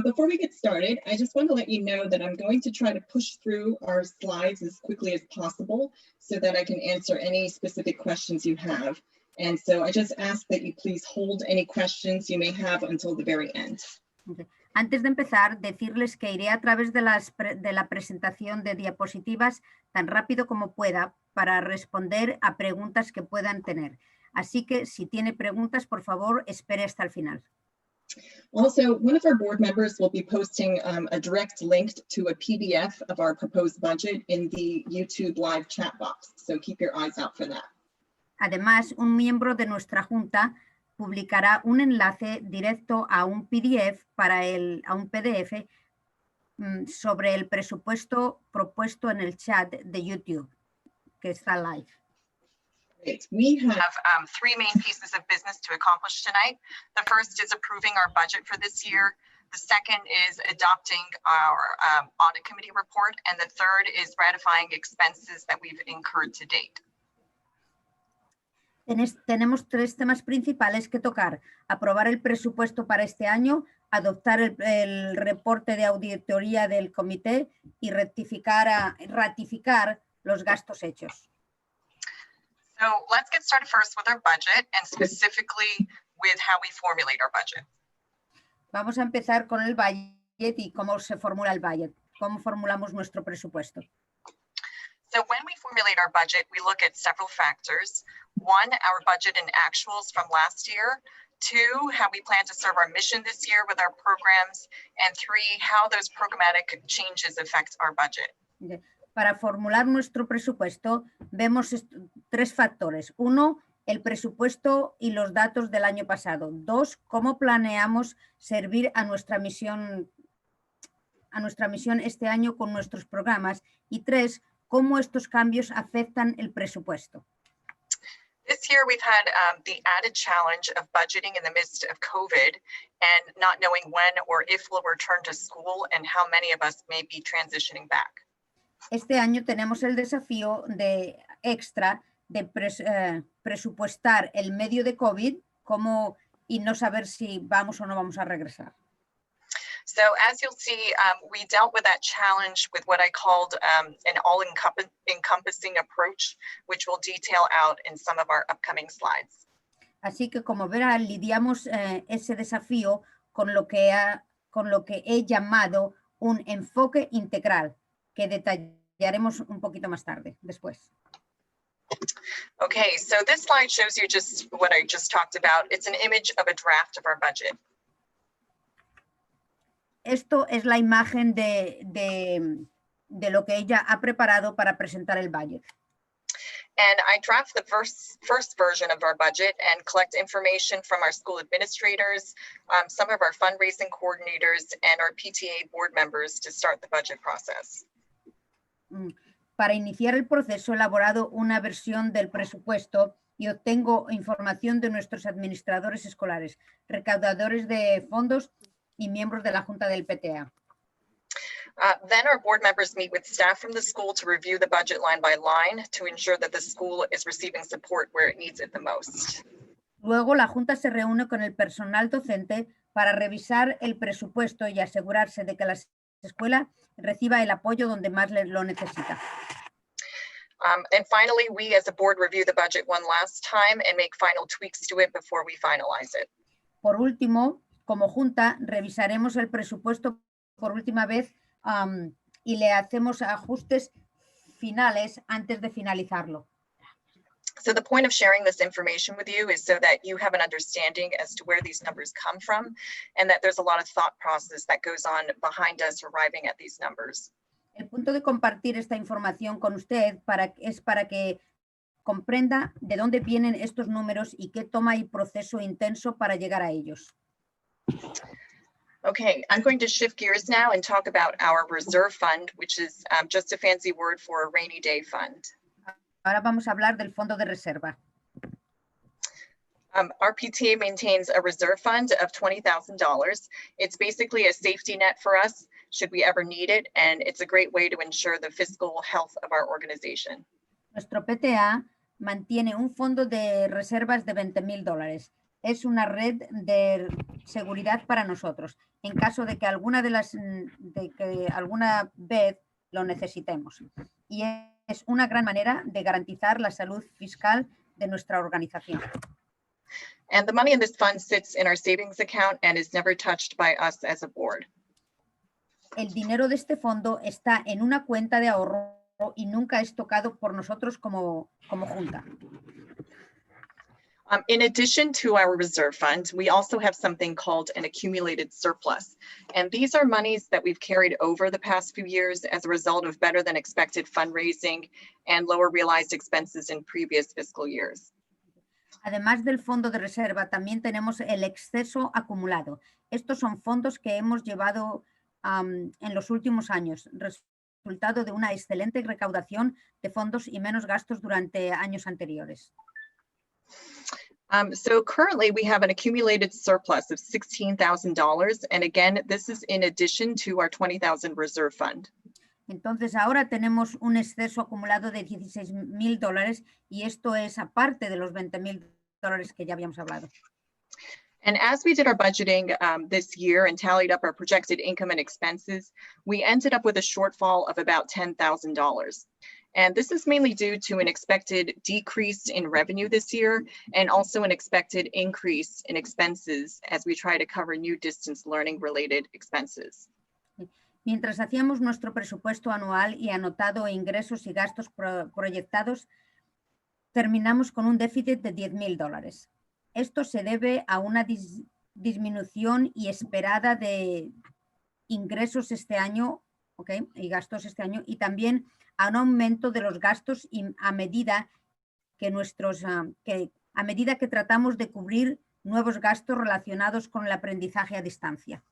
Before we get started, I just want to let you know that I'm going to try to push through our slides as quickly as possible so that I can answer any specific questions you have. And so I just ask that you please hold any questions you may have until the very end. Okay. Antes de empezar, decirles que iré a través de la presentación de diapositivas tan rápido como pueda para responder a preguntas que puedan tener. Así que si tiene preguntas, por favor, espere hasta el final. Also, one of our board members will be posting a direct link to a PDF of our proposed budget in the YouTube live chat box. So keep your eyes out for that. Además, un miembro de nuestra junta publicará un enlace directo a un PDF a un PDF sobre el presupuesto propuesto en el chat de YouTube, que está live. Great. We have three main pieces of business to accomplish tonight. The first is approving our budget for this year. The second is adopting our audit committee report. And the third is ratifying expenses that we've incurred to date. Tenemos tres temas principales que tocar: aprobar el presupuesto para este año, adoptar el reporte de auditoría del comité y ratificar los gastos hechos. So let's get started first with our budget and specifically with how we formulate our budget. Vamos a empezar con el budget y cómo se formula el budget, cómo formulamos nuestro presupuesto. So when we formulate our budget, we look at several factors. One, our budget and actuals from last year. Two, how we plan to serve our mission this year with our programs. And three, how those programmatic changes affect our budget. Okay. Para formular nuestro presupuesto, vemos tres factores. Uno, el presupuesto y los datos del año pasado. Dos, cómo planeamos servir a nuestra misión este año con nuestros programas. Y tres, cómo estos cambios afectan el presupuesto. This year, we've had the added challenge of budgeting in the midst of COVID and not knowing when or if we'll return to school and how many of us may be transitioning back. Este año tenemos el desafío extra de presupuestar el medio de COVID y no saber si vamos o no vamos a regresar. So as you'll see, we dealt with that challenge with what I called an all-encompassing approach, which we'll detail out in some of our upcoming slides. Así que, como verán, lidiamos ese desafío con lo que he llamado un enfoque integral, que detallaremos un poquito más tarde, después. Okay, so this slide shows you just what I just talked about. It's an image of a draft of our budget. esto es la imagen de lo que ella ha preparado para presentar el budget. And I draft the first version of our budget and collect information from our school administrators, some of our fundraising coordinators, and our PTA board members to start the budget process. Para iniciar el proceso he elaborado una versión del presupuesto y obtengo información de nuestros administradores escolares, recaudadores de fondos y miembros de la Junta del PTA. Then our board members meet with staff from the school to review the budget line by line to ensure that the school is receiving support where it needs it the most. Luego la Junta se reúne con el personal docente para revisar el presupuesto y asegurarse de que la escuela reciba el apoyo donde más lo necesita. And finally, we as a board review the budget one last time and make final tweaks to it before we finalize it. Por último, como Junta, revisaremos el presupuesto por última vez y le hacemos ajustes finales antes de finalizarlo. So the point of sharing this information with you is so that you have an understanding as to where these numbers come from and that there's a lot of thought process that goes on behind us arriving at these numbers. El punto de compartir esta información con usted es para que comprenda de dónde vienen estos números y qué toma y proceso intenso para llegar a ellos. Okay, I'm going to shift gears now and talk about our reserve fund, which is just a fancy word for a rainy day fund. Ahora vamos a hablar del fondo de reserva. Our PTA maintains a reserve fund of $20,000. It's basically a safety net for us should we ever need it, and it's a great way to ensure the fiscal health of our organization. Nuestro PTA mantiene un fondo de reservas de $20,000. Es una red de seguridad para nosotros, en caso de que alguna vez lo necesitemos. Y es una gran manera de garantizar la salud fiscal de nuestra organización. And the money in this fund sits in our savings account and is never touched by us as a board. El dinero de este fondo está en una cuenta de ahorro y nunca es tocado por nosotros como Junta. In addition to our reserve fund, we also have something called an accumulated surplus. And these are monies that we've carried over the past few years as a result of better than expected fundraising and lower realized expenses in previous fiscal years. Además del fondo de reserva, también tenemos el exceso acumulado. Estos son fondos que hemos llevado en los últimos años, resultado de una excelente recaudación de fondos y menos gastos durante años anteriores. So currently we have an accumulated surplus of $16,000. And again, this is in addition to our $20,000 reserve fund. Entonces ahora tenemos un exceso acumulado de $16,000 y esto es aparte de los $20,000 que ya habíamos hablado. And as we did our budgeting this year and tallied up our projected income and expenses, we ended up with a shortfall of about $10,000. And this is mainly due to an expected decrease in revenue this year and also an expected increase in expenses as we try to cover new distance learning related expenses. Mientras hacíamos nuestro presupuesto anual y anotado ingresos y gastos proyectados, terminamos con un déficit de $10,000. Esto se debe a una disminución y esperada de ingresos este año, y gastos este año, y también a un aumento de los gastos a medida que tratamos de cubrir nuevos gastos relacionados con el aprendizaje a distancia.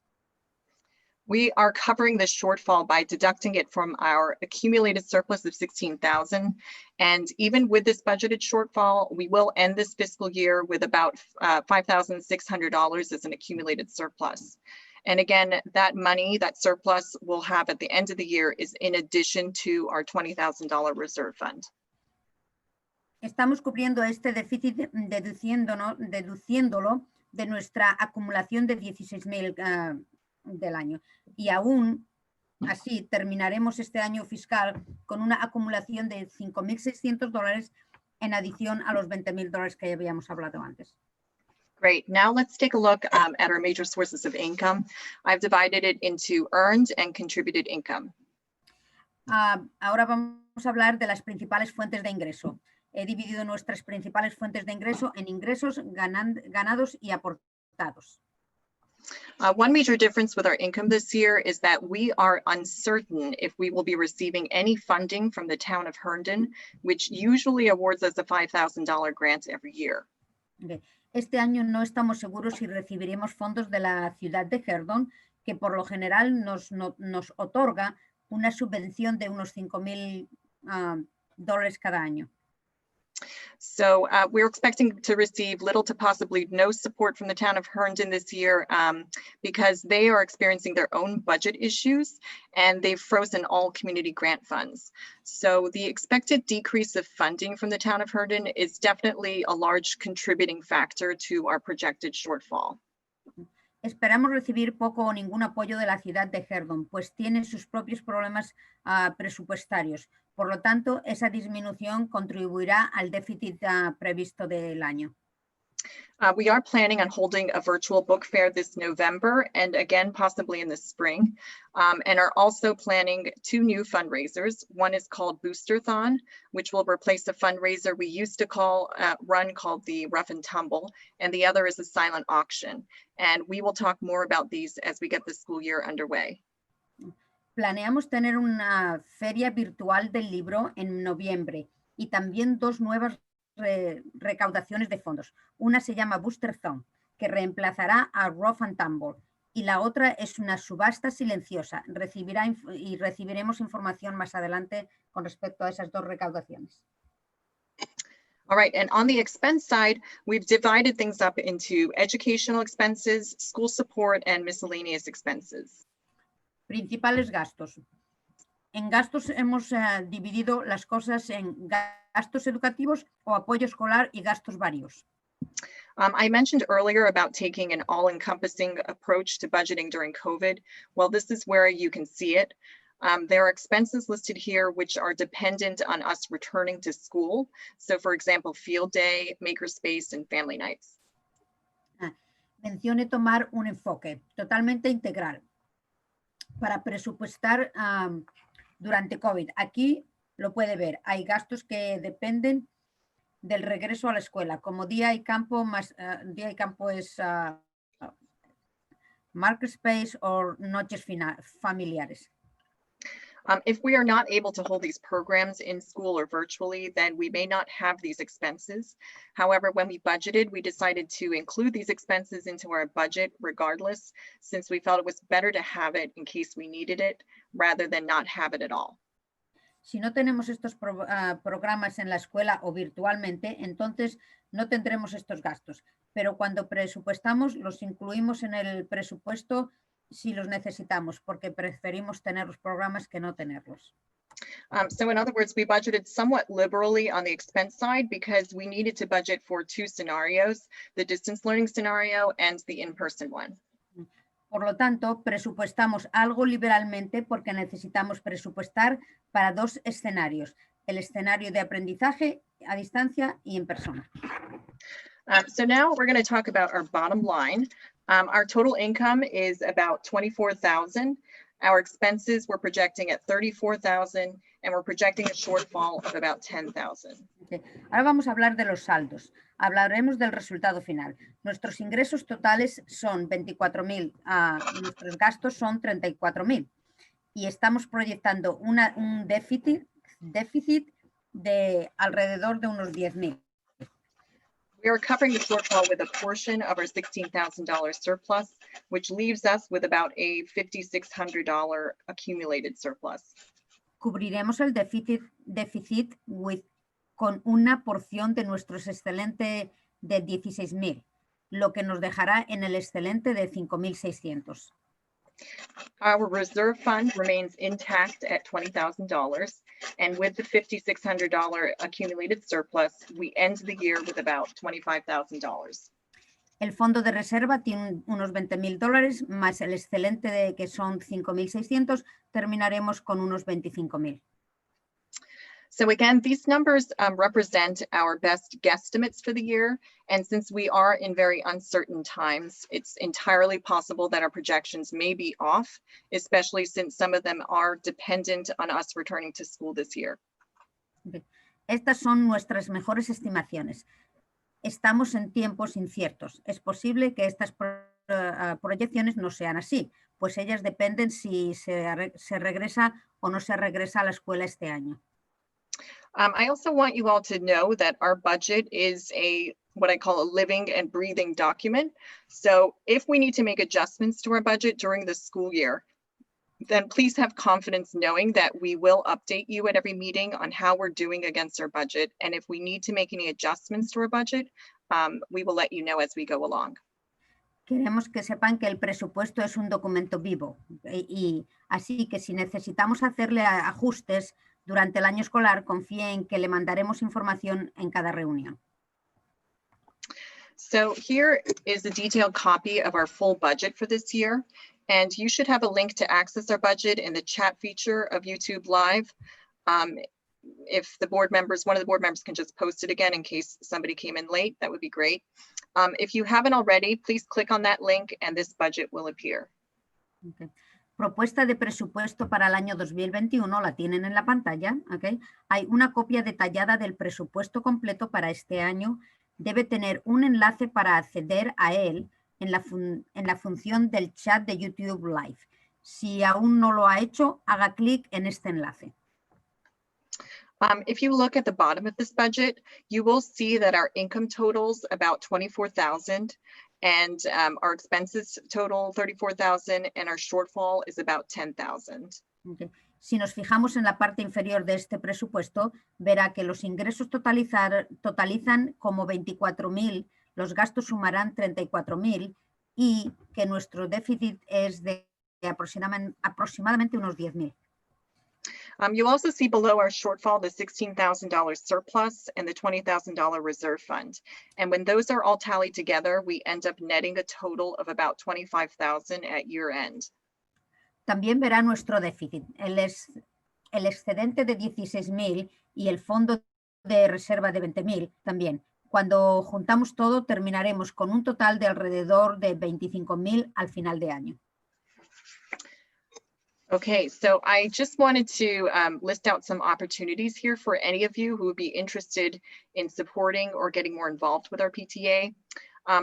We are covering the shortfall by deducting it from our accumulated surplus of $16,000. And even with this budgeted shortfall, we will end this fiscal year with about $5,600 as an accumulated surplus. And again, that money, that surplus we'll have at the end of the year is in addition to our $20,000 reserve fund. Estamos cubriendo este déficit deduciéndolo de nuestra acumulación de $16,000 del año. Y aún así terminaremos este año fiscal con una acumulación de $5,600 en adición a los $20,000 que habíamos hablado antes. Great. Now let's take a look at our major sources of income. I've divided it into earned and contributed income. Ahora vamos a hablar de las principales fuentes de ingreso. He dividido nuestras principales fuentes de ingreso en ingresos ganados y aportados. One major difference with our income this year is that we are uncertain if we will be receiving any funding from the town of Herndon, which usually awards us a $5,000 grant every year. Ok. Este año no estamos seguros si recibiremos fondos de la ciudad de Herndon, que por lo general nos otorga una subvención de unos $5,000 cada año. So we're expecting to receive little to possibly no support from the town of Herndon this year because they are experiencing their own budget issues and they've frozen all community grant funds. So the expected decrease of funding from the town of Herndon is definitely a large contributing factor to our projected shortfall. Esperamos recibir poco o ningún apoyo de la ciudad de Herndon, pues tiene sus propios problemas presupuestarios. Por lo tanto, esa disminución contribuirá al déficit previsto del año. We are planning on holding a virtual book fair this November and again, possibly in the spring, and are also planning 2 new fundraisers. One is called Boosterthon, which will replace a fundraiser we used to run called the Rough and Tumble, and the other is a silent auction. And we will talk more about these as we get the school year underway. Planeamos tener una feria virtual del libro en noviembre y también 2 nuevas recaudaciones de fondos. Una se llama Boosterthon, que reemplazará a Rough and Tumble, y la otra es una subasta silenciosa. Recibiremos información más adelante con respecto a esas 2 recaudaciones. All right, and on the expense side, we've divided things up into educational expenses, school support, and miscellaneous expenses. Principales gastos. En gastos hemos dividido las cosas en gastos educativos o apoyo escolar y gastos varios. I mentioned earlier about taking an all-encompassing approach to budgeting during COVID. Well, this is where you can see it. There are expenses listed here which are dependent on us returning to school. So for example, field day, makerspace, and family nights. Mencione tomar un enfoque totalmente integral para presupuestar durante COVID. Aquí lo puede ver. Hay gastos que dependen del regreso a la escuela, como día y campo, día y campo es makerspace o noches familiares. If we are not able to hold these programs in school or virtually, then we may not have these expenses. However, when we budgeted, we decided to include these expenses into our budget regardless, since we felt it was better to have it in case we needed it rather than not have it at all. Si no tenemos estos programas en la escuela o virtualmente, entonces no tendremos estos gastos. Pero cuando presupuestamos, los incluimos en el presupuesto si los necesitamos, porque preferimos tener los programas que no tenerlos. So in other words, we budgeted somewhat liberally on the expense side because we needed to budget for 2 scenarios, the distance learning scenario and the in-person one. Por lo tanto, presupuestamos algo liberalmente porque necesitamos presupuestar para 2 escenarios, el escenario de aprendizaje a distancia y en persona. So now we're going to talk about our bottom line. Our total income is about $24,000. Our expenses we're projecting at $34,000 and we're projecting a shortfall of about $10,000. Okay. Ahora vamos a hablar de los saldos. Hablaremos del resultado final. Nuestros ingresos totales son 24.000, nuestros gastos son 34.000 y estamos proyectando un déficit de alrededor de unos 10.000. We are covering the shortfall with a portion of our $16,000 surplus, which leaves us with about a $5,600 accumulated surplus. Cubriremos el déficit con una porción de nuestros excelente de 16.000, lo que nos dejará en el excelente de 5.600. Our reserve fund remains intact at $20,000, and with the $5,600 accumulated surplus, we end the year with about $25,000. El fondo de reserva tiene unos $20.000, más el excelente de que son 5.600, terminaremos con unos 25.000. So again, these numbers represent our best guesstimates for the year. And since we are in very uncertain times, it's entirely possible that our projections may be off, especially since some of them are dependent on us returning to school this year. Estas son nuestras mejores estimaciones. Estamos en tiempos inciertos. Es posible que estas proyecciones no sean así, pues ellas dependen si se regresa o no se regresa a la escuela este año. I also want you all to know that our budget is what I call a living and breathing document. So if we need to make adjustments to our budget during the school year, then please have confidence knowing that we will update you at every meeting on how we're doing against our budget. And if we need to make any adjustments to our budget, we will let you know as we go along. Queremos que sepan que el presupuesto es un documento vivo y así que si necesitamos hacerle ajustes durante el año escolar, confíe en que le mandaremos información en cada reunión. So here is a detailed copy of our full budget for this year, and you should have a link to access our budget in the chat feature of YouTube Live. If the board members, one of the board members can just post it again in case somebody came in late, that would be great. If you haven't already, please click on that link and this budget will appear. Okay. Propuesta de presupuesto para el año 2021, la tienen en la pantalla. Okay. Hay una copia detallada del presupuesto completo para este año. Debe tener un enlace para acceder a él en la función del chat de YouTube Live. Si aún no lo ha hecho, haga clic en este enlace. If you look at the bottom of this budget, you will see that our income totals about 24,000 and our expenses total 34,000 and our shortfall is about 10,000. Okay. Si nos fijamos en la parte inferior de este presupuesto, verá que los ingresos totalizan como 24.000, los gastos sumarán 34.000 y que nuestro déficit es de aproximadamente unos 10.000. You'll also see below our shortfall the $16,000 surplus and the $20,000 reserve fund. And when those are all tallied together, we end up netting a total of about 25,000 at year end. También verá nuestro déficit, el excedente de 16.000 y el fondo de reserva de 20.000 también. Cuando juntamos todo, terminaremos con un total de alrededor de 25.000 al final de año. Okay, so I just wanted to list out some opportunities here for any of you who would be interested in supporting or getting more involved with our PTA.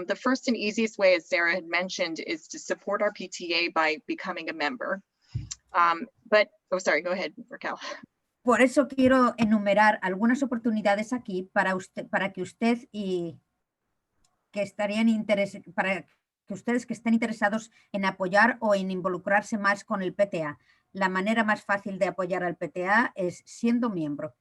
The first and easiest way, as Sarah had mentioned, is to support our PTA by becoming a member. Oh, sorry, go ahead, Raquel. Por eso quiero enumerar algunas oportunidades aquí para que usted y que para que ustedes que estén interesados en apoyar o en involucrarse más con el PTA. La manera más fácil de apoyar al PTA es siendo miembro.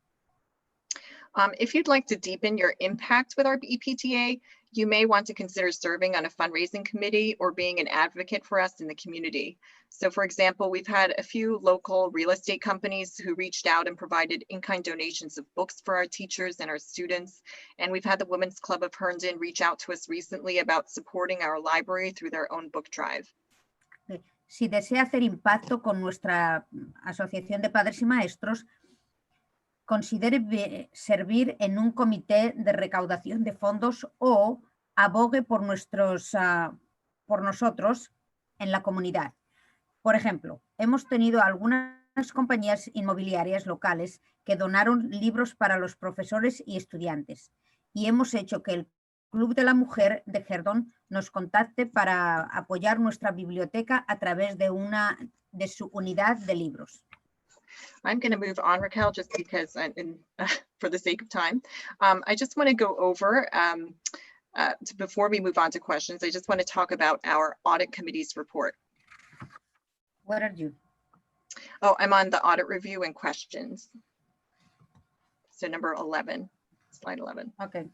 If you'd like to deepen your impact with our EPTA, you may want to consider serving on a fundraising committee or being an advocate for us in the community. So for example, we've had a few local real estate companies who reached out and provided in-kind donations of books for our teachers and our students. And we've had the Women's Club of Herndon reach out to us recently about supporting our library through their own book drive. Si desea hacer impacto con nuestra asociación de padres y maestros, considere servir en un comité de recaudación de fondos o abogue por nosotros en la comunidad. Por ejemplo, hemos tenido algunas compañías inmobiliarias locales que donaron libros para los profesores y estudiantes y hemos hecho que el Club de la Mujer de Herndon nos contacte para apoyar nuestra biblioteca a través de su unidad de libros. I'm going to move on, Raquel, just because for the sake of time. I just want to go over, before we move on to questions, I just want to talk about our audit committee's report. Where are you? Oh, I'm on the audit review and questions. So number 11, slide 11. Okay.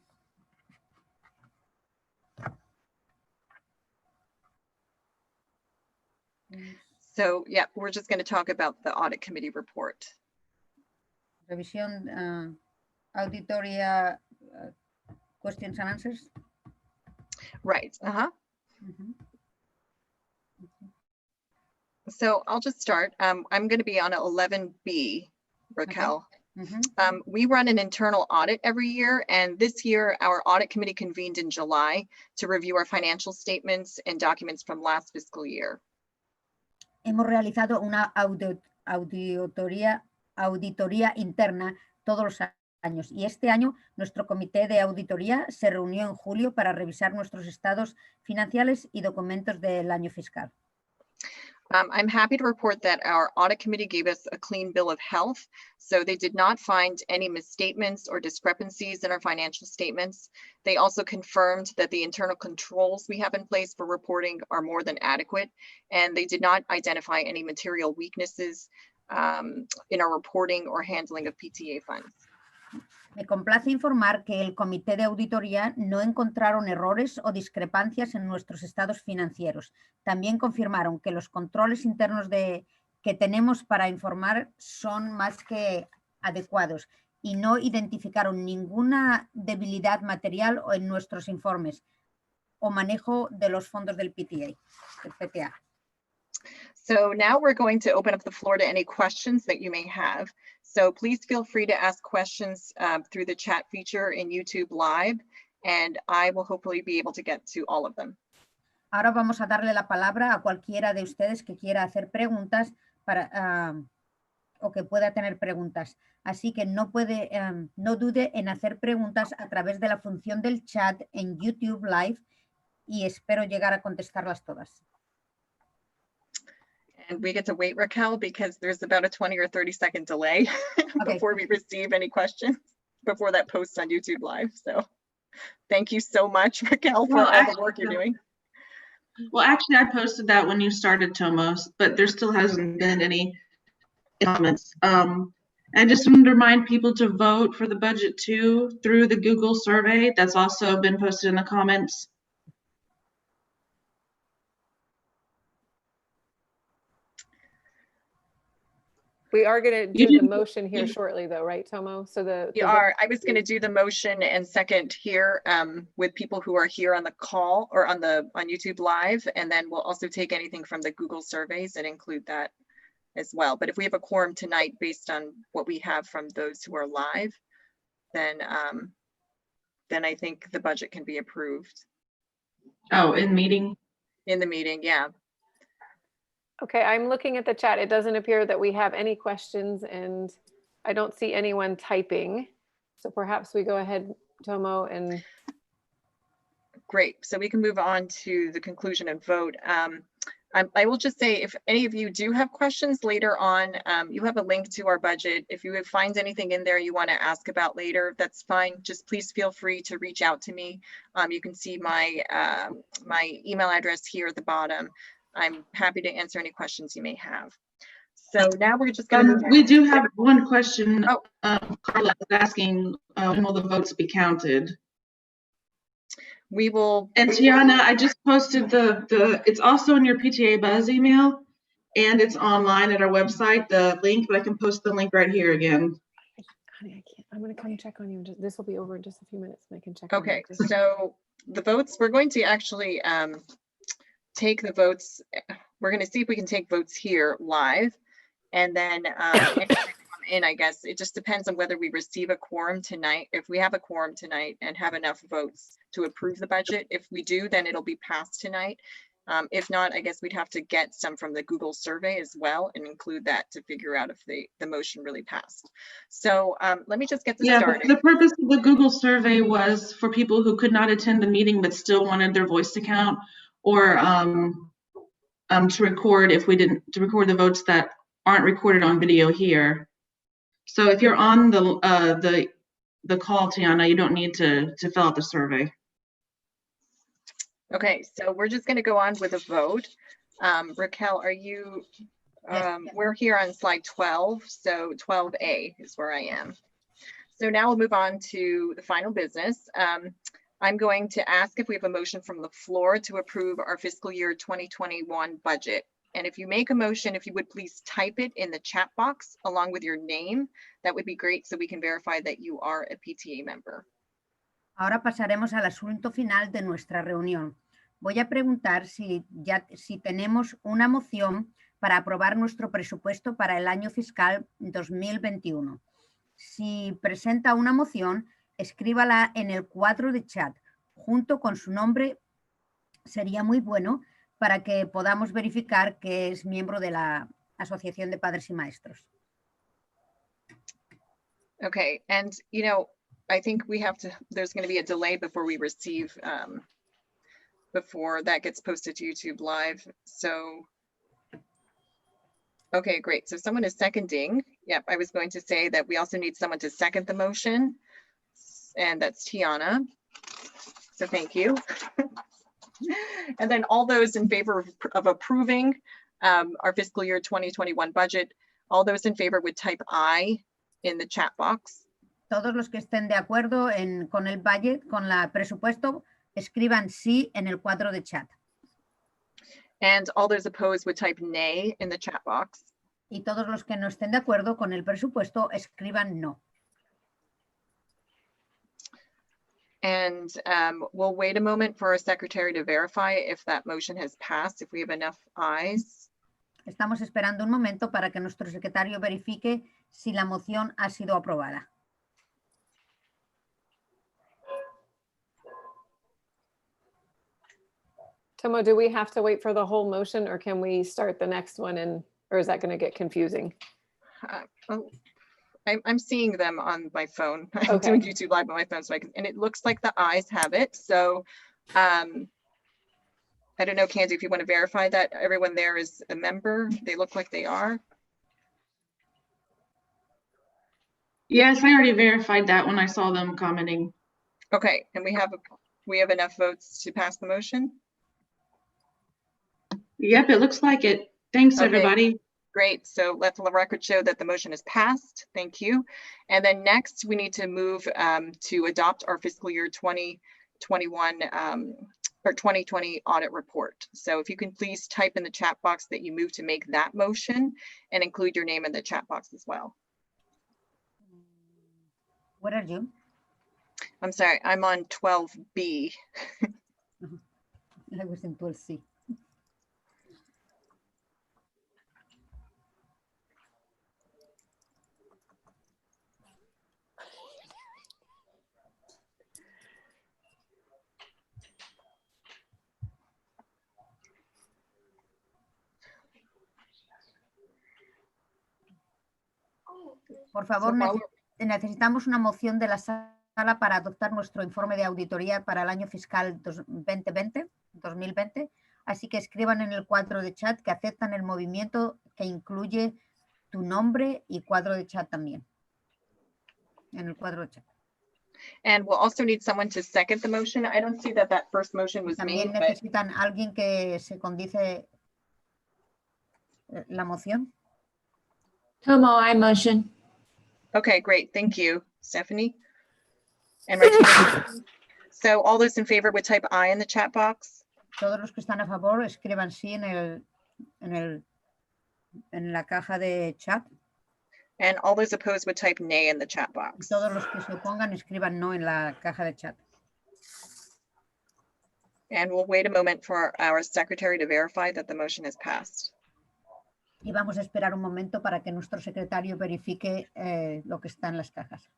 So yeah, we're just going to talk about the audit committee report. Revisión auditoría, questions and answers. Right. So I'll just start. I'm going to be on 11B, Raquel. Okay. We run an internal audit every year, and this year our audit committee convened in July to review our financial statements and documents from last fiscal year. Hemos realizado una auditoría interna todos los años. Y este año nuestro comité de auditoría se reunió en julio para revisar nuestros estados financieros y documentos del año fiscal. I'm happy to report that our audit committee gave us a clean bill of health. So they did not find any misstatements or discrepancies in our financial statements. They also confirmed that the internal controls we have in place for reporting are more than adequate. And they did not identify any material weaknesses in our reporting or handling of PTA funds. Me complace informar que el comité de auditoría no encontraron errores o discrepancias en nuestros estados financieros. También confirmaron que los controles internos que tenemos para informar son más que adecuados y no identificaron ninguna debilidad material en nuestros informes o manejo de los fondos del PTA. So now we're going to open up the floor to any questions that you may have. So please feel free to ask questions through the chat feature in YouTube Live, and I will hopefully be able to get to all of them. Ahora vamos a darle la palabra a cualquiera de ustedes que quiera hacer preguntas o que pueda tener preguntas. Así que no dude en hacer preguntas a través de la función del chat en YouTube Live y espero llegar a contestarlas todas. And we get to wait, Raquel, because there's about a 20 or 30-second delay before we receive any questions before that post on YouTube Live. So thank you so much, Raquel, for all the work you're doing. Well, actually, I posted that when you started, Tomos, but there still hasn't been any comments. I just wanted to remind people to vote for the budget too through the Google survey. That's also been posted in the comments. We are going to do the motion here shortly, though, right, Tomo? So I was going to do the motion and second here with people who are here on the call or on YouTube Live, and then we'll also take anything from the Google surveys and include that as well. But if we have a quorum tonight based on what we have from those who are live, then I think the budget can be approved. Oh, in the meeting, yeah. Okay, I'm looking at the chat. It doesn't appear that we have any questions, and I don't see anyone typing. So perhaps we go ahead, Tomo, and... Great. So we can move on to the conclusion and vote. I will just say, if any of you do have questions later on, you have a link to our budget. If you find anything in there you want to ask about later, that's fine. Just please feel free to reach out to me. You can see my email address here at the bottom. I'm happy to answer any questions you may have. So now we're just going to move on. We do have one question. Carla is asking, when will the votes be counted? We will. And Tiana, I just posted it's also in your PTA Buzz email, and it's online at our website, the link, but I can post the link right here again. Honey, I can't. I'm going to come check on you. This will be over in just a few minutes, and I can check. Okay, so the votes, we're going to actually take the votes. We're going to see if we can take votes here live, and then in, I guess it just depends on whether we receive a quorum tonight. If we have a quorum tonight and have enough votes to approve the budget, if we do, then it'll be passed tonight. If not, I guess we'd have to get some from the Google survey as well and include that to figure out if the motion really passed. So let me just get this started. The purpose of the Google survey was for people who could not attend the meeting but still wanted their voice to count, or to record to record the votes that aren't recorded on video here. So if you're on the call, Tiana, you don't need to fill out the survey. Okay, so we're just going to go on with a vote. Raquel, are you, we're here on slide 12, so 12A is where I am. So now we'll move on to the final business. I'm going to ask if we have a motion from the floor to approve our fiscal year 2021 budget. And if you make a motion, if you would please type it in the chat box along with your name, that would be great so we can verify that you are a PTA member. Ahora pasaremos al asunto final de nuestra reunión. Voy a preguntar si tenemos una moción para aprobar nuestro presupuesto para el año fiscal 2021. Si presenta una moción, escríbala en el cuadro de chat junto con su nombre. Sería muy bueno para que podamos verificar que es miembro de la Asociación de Padres y Maestros. Okay, and you know, I think we have to, there's going to be a delay before we receive, before that gets posted to YouTube Live. So, okay, great. So someone is seconding. Yep, I was going to say that we also need someone to second the motion. And that's Tiana. So thank you. And then all those in favor of approving our fiscal year 2021 budget, all those in favor would type I in the chat box. Todos los que estén de acuerdo con el budget, con el presupuesto, escriban sí en el cuadro de chat. And all those opposed would type nay in the chat box. Y todos los que no estén de acuerdo con el presupuesto, escriban no. And we'll wait a moment for our secretary to verify if that motion has passed, if we have enough ayes. Estamos esperando un momento para que nuestro secretario verifique si la moción ha sido aprobada. Tomo, do we have to wait for the whole motion or can we start the next one or is that going to get confusing? Oh, I'm seeing them on my phone. I'm Okay. doing YouTube Live on my phone, so and it looks like the ayes have it. So I don't know, Candy, if you want to verify that everyone there is a member. They look like they are. Yes, I already verified that when I saw them commenting. Okay, and we have enough votes to pass the motion. Yep, it looks like it. Thanks, Okay. everybody. Great, so let the record show that the motion is passed. Thank you. And then next, we need to move to adopt our fiscal year 2021 or 2020 audit report. So if you can please type in the chat box that you move to make that motion and include your name in the chat box as well. Where are you? I'm sorry, I'm on 12B. I was in 12C. Por favor, So while necesitamos una moción de la sala para adoptar nuestro informe de auditoría para el año fiscal 2020. Así que escriban en el cuadro de chat que aceptan el movimiento que incluye tu nombre y cuadro de chat también. En el cuadro de chat. And we'll also need someone to second the motion. I don't see that first motion was También made, but necesitan alguien que se condice la moción. Tomo, I motion. okay, great. Thank you, Stephanie. And Martina. So all those in favor would type I in the chat box. Todos los que están a favor escriban sí en la caja de chat. And all those opposed would type nay in the chat Y box. todos los que se opongan escriban no en la caja de chat. And we'll wait a moment for our secretary to verify that the motion has passed. Y vamos a esperar un momento para que nuestro secretario verifique lo que está en las cajas.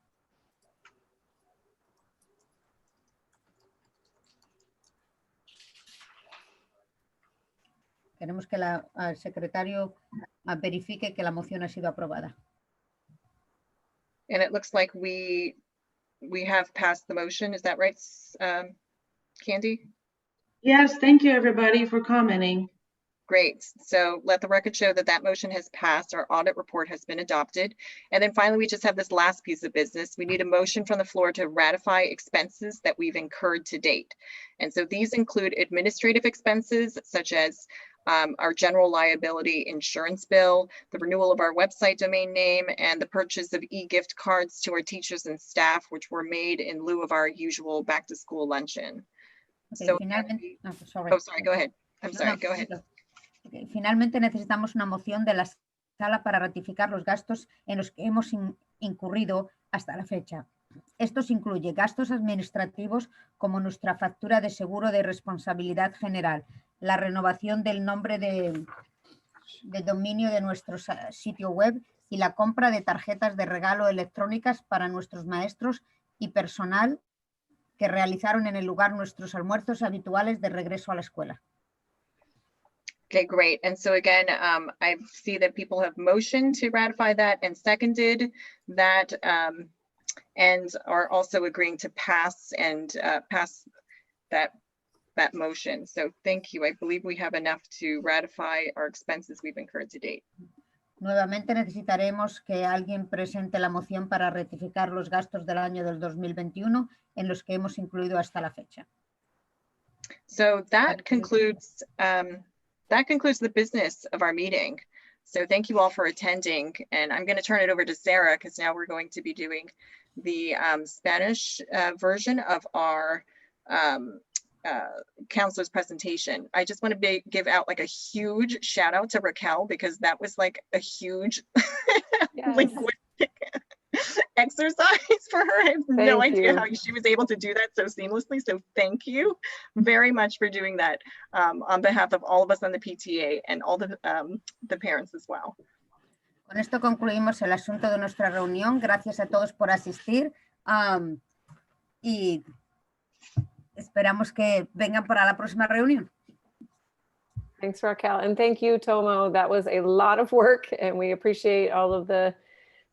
Queremos que el secretario verifique que la moción ha sido aprobada. And it looks like we have passed the motion. Is that right, Candy? Yes, thank you, everybody, for commenting. Great. So let the record show that that motion has passed. Our audit report has been adopted. And then finally, we just have this last piece of business. We need a motion from the floor to ratify expenses that we've incurred to date. And so these include administrative expenses such as our general liability insurance bill, the renewal of our website domain name, and the purchase of e-gift cards to our teachers and staff, which were made in lieu of our usual back-to-school luncheon. Okay, So, finalmente, sorry, go ahead. I'm sorry, go ahead. Okay, finalmente necesitamos una moción de la sala para ratificar los gastos en los que hemos incurrido hasta la fecha. Estos incluyen gastos administrativos como nuestra factura de seguro de responsabilidad general, la renovación del nombre de dominio de nuestro sitio web y la compra de tarjetas de regalo electrónicas para nuestros maestros y personal que realizaron en el lugar nuestros almuerzos habituales de regreso a la escuela. Okay, great. And so again, I see that people have motioned to ratify that and seconded that, and are also agreeing to pass and pass that motion. So thank you. I believe we have enough to ratify our expenses we've incurred to date. Nuevamente necesitaremos que alguien presente la moción para rectificar los gastos del año del 2021 en los que hemos incluido hasta la fecha. So that concludes the business of our meeting. So thank you all for attending, and I'm going to turn it over to Sarah because now we're going to be doing the Spanish version of our counselor's presentation. I just want to give out like a huge shout out to Raquel because that was like a huge linguistic exercise for her. I have no idea how she was able to do that so seamlessly. So thank you very much for doing that on behalf of all of us on the PTA and all the parents as well. Con esto concluimos el asunto de nuestra reunión. Gracias a todos por asistir y esperamos que vengan para la próxima reunión. Thanks, Raquel. And thank you, Tomo. That was a lot of work, and we appreciate all of the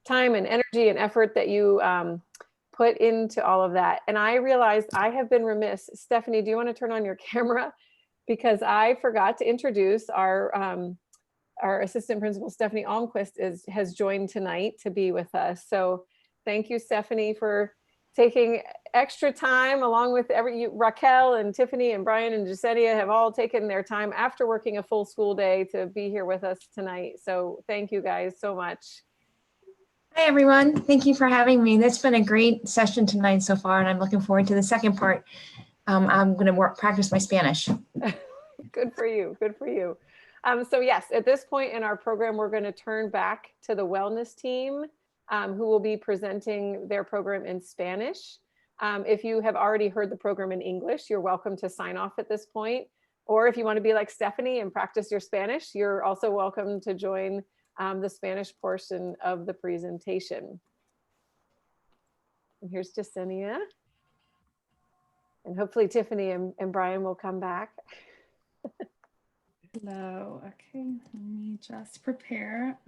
time and energy and effort that you put into all of that. And I realized I have been remiss. Stephanie, do you want to turn on your camera? Because I forgot to introduce our assistant principal, Stephanie Almquist, has joined tonight to be with us. So thank you, Stephanie, for taking extra time along with Raquel and Tiffany and Brian and Jasenia have all taken their time after working a full school day to be here with us tonight. So thank you guys so much. Hi, everyone. Thank you for having me. That's been a great session tonight so far, and I'm looking forward to the second part. I'm going to practice my Spanish. Good for you. Good for you. So yes, at this point in our program, we're going to turn back to the wellness team who will be presenting their program in Spanish. If you have already heard the program in English, you're welcome to sign off at this point. Or if you want to be like Stephanie and practice your Spanish, you're also welcome to join the Spanish portion of the presentation. And here's Jasenia. And hopefully Tiffany and Brian will come back. Hello. Okay, let me just prepare.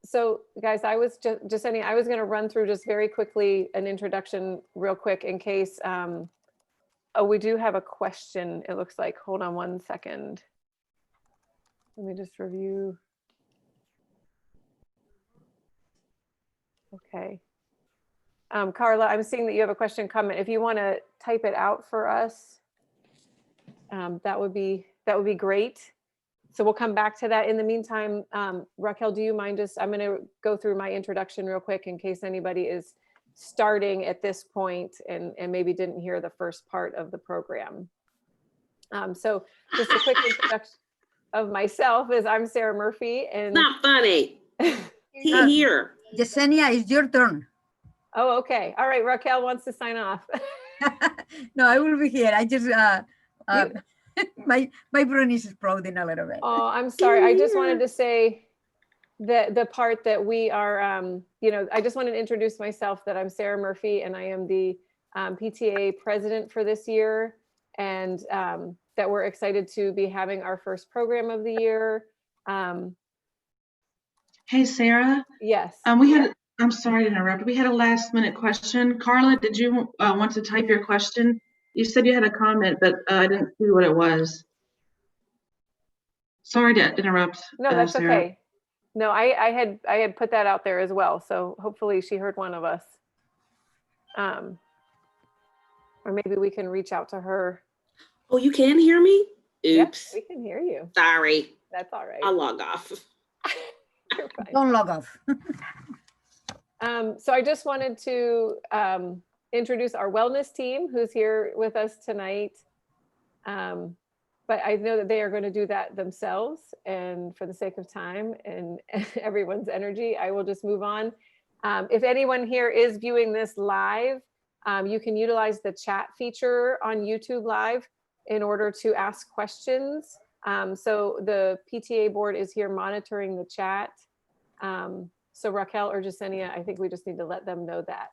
So guys, I was Jasenia, I was going to run through just very quickly an introduction real quick in case, oh, we do have a question. It looks like, hold on one second. Let me just review. Okay. Carla, I'm seeing that you have a question comment. If you want to type it out for us, that would be great. So we'll come back to that. In the meantime, Raquel, do you mind I'm going to go through my introduction real quick in case anybody is starting at this point and maybe didn't hear the first part of the program. So just a quick introduction of myself is I'm Sarah Murphy. And not funny. Here. Yesenia, it's your turn. Oh, okay. All right. Raquel wants to sign off. No, I will be here. I just, my brain is exploding a little bit. Oh, I'm sorry. I just wanted to say that the part that we are, I just wanted to introduce myself that I'm Sarah Murphy and I am the PTA president for this year. And that we're excited to be having our first program of the year. Hey, Sarah. Yes. I'm sorry to interrupt. We had a last minute question. Carla, did you want to type your question? You said you had a comment, but I didn't see what it was. Sorry to interrupt. No, that's Sarah. okay. No, I had put that out there as well. So hopefully she heard one of us. Or maybe we can reach out to her. Oh, you can hear me? Oops. Yep, we can hear you. Sorry. That's all right. I'll log off. You're fine. Don't log off. So I just wanted to introduce our wellness team who's here with us tonight. But I know that they are going to do that themselves, and for the sake of time and everyone's energy, I will just move on. If anyone here is viewing this live, you can utilize the chat feature on YouTube Live in order to ask questions. So the PTA board is here monitoring the chat. So Raquel or Jasenia, I think we just need to let them know that.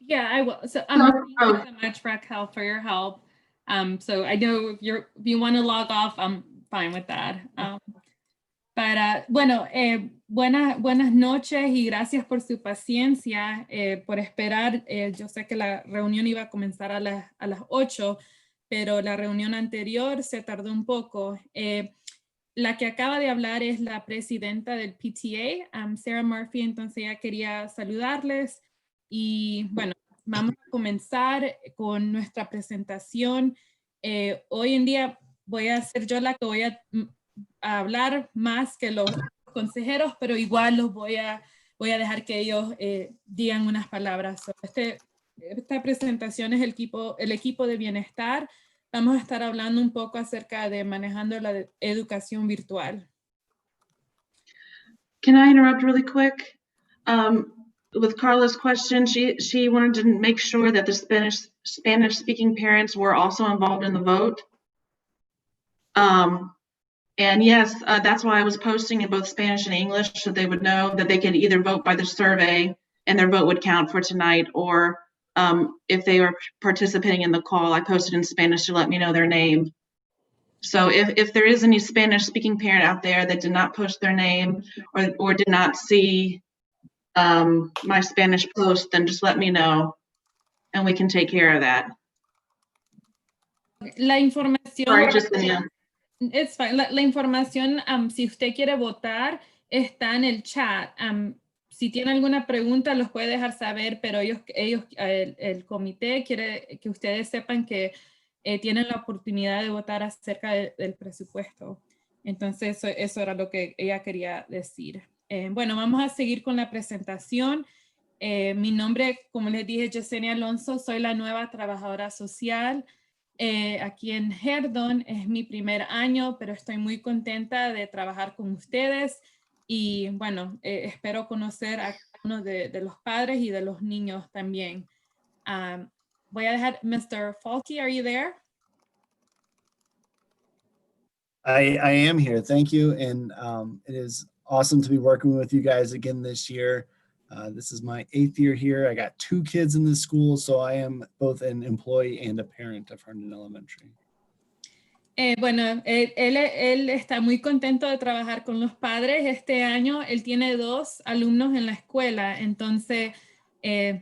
Yeah, I will. So thank you so much, Raquel, for your help. So I know if you want to log off, I'm fine with that. Bueno, buenas noches y gracias por su paciencia, por esperar. Yo sé que la reunión iba a comenzar a las 8, pero la reunión anterior se tardó un poco. La que acaba de hablar es la presidenta del PTA, Sarah Murphy, entonces ella quería saludarles y bueno, vamos a comenzar con nuestra presentación. Hoy en día voy a ser yo la que voy a hablar más que los consejeros, pero igual los voy a dejar que ellos digan unas palabras. Esta presentación es el equipo de bienestar. Vamos a estar hablando un poco acerca de manejando la educación virtual. Can I interrupt really quick? With Carla's question, she wanted to make sure that the Spanish speaking parents were also involved in the vote. And yes, that's why I was posting in both Spanish and English so they would know that they could either vote by the survey and their vote would count for tonight, or if they were participating in the call, I posted in Spanish to let me know their name. So if there is any Spanish speaking parent out there that did not post their name or did not see my Spanish post, then just let me know and we can take care of that. La información, Sorry, Justinian. It's fine. La información, si usted quiere votar, está en el chat. Si tiene alguna pregunta, los puede dejar saber, pero el comité quiere que ustedes sepan que tienen la oportunidad de votar acerca del presupuesto. Entonces, eso era lo que ella quería decir. Bueno, vamos a seguir con la presentación. Mi nombre, como les dije, Yesenia Alonso, soy la nueva trabajadora social. Aquí en Herdon es mi primer año, pero estoy muy contenta de trabajar con ustedes y bueno, espero conocer a uno de los padres y de los niños también. Voy a dejar, Mr. Falke, are you there? I am here. Thank you. And it is awesome to be working with you guys again this year. This is my 8th year here. I got 2 kids in this school, so I am both an employee and a parent of Herndon Elementary. Bueno, él está muy contento de trabajar con los padres. Este año él tiene 2 alumnos en la escuela, entonces,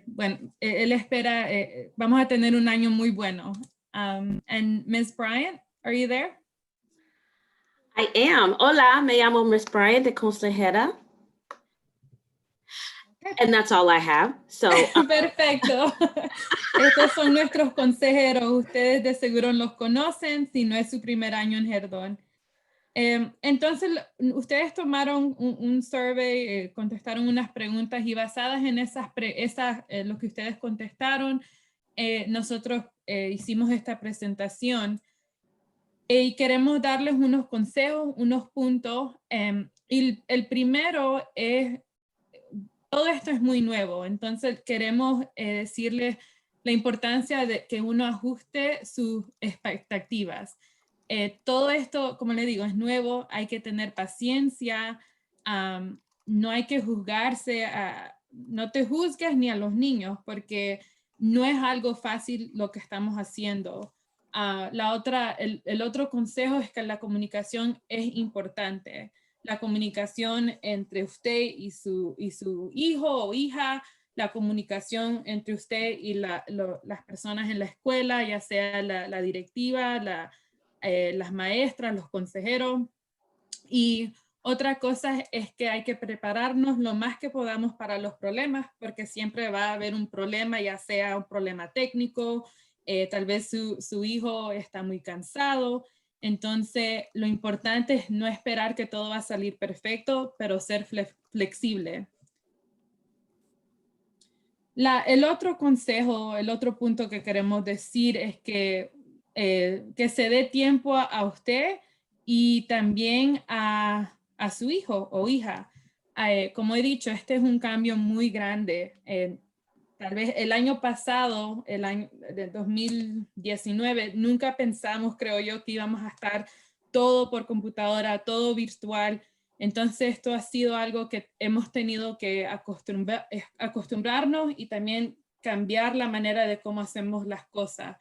bueno, él espera, vamos a tener un año muy bueno. And Ms. Bryant, are you there? I am. Hola, me llamo Miss Bryant de Consejera. And that's all I have. So, Perfecto. Estos son nuestros consejeros. Ustedes de seguro los conocen si no es su primer año en Herdon. Entonces, ustedes tomaron un survey, contestaron unas preguntas y basadas en lo que ustedes contestaron, nosotros hicimos esta presentación y queremos darles unos consejos, unos puntos. Y el primero es, todo esto es muy nuevo, entonces queremos decirles la importancia de que uno ajuste sus expectativas. Todo esto, como le digo, es nuevo, hay que tener paciencia, no hay que juzgarse, no te juzgues ni a los niños porque no es algo fácil lo que estamos haciendo. El otro consejo es que la comunicación es importante. La comunicación entre usted y su hijo o hija, la comunicación entre usted y las personas en la escuela, ya sea la directiva, las maestras, los consejeros. Y otra cosa es que hay que prepararnos lo más que podamos para los problemas, porque siempre va a haber un problema, ya sea un problema técnico, tal vez su hijo está muy cansado. Entonces, lo importante es no esperar que todo va a salir perfecto, pero ser flexible. El otro consejo, el otro punto que queremos decir es que se dé tiempo a usted y también a su hijo o hija. Como he dicho, este es un cambio muy grande. Tal vez el año pasado, el año de 2019, nunca pensamos, creo yo, que íbamos a estar todo por computadora, todo virtual. Entonces, esto ha sido algo que hemos tenido que acostumbrarnos y también cambiar la manera de cómo hacemos las cosas.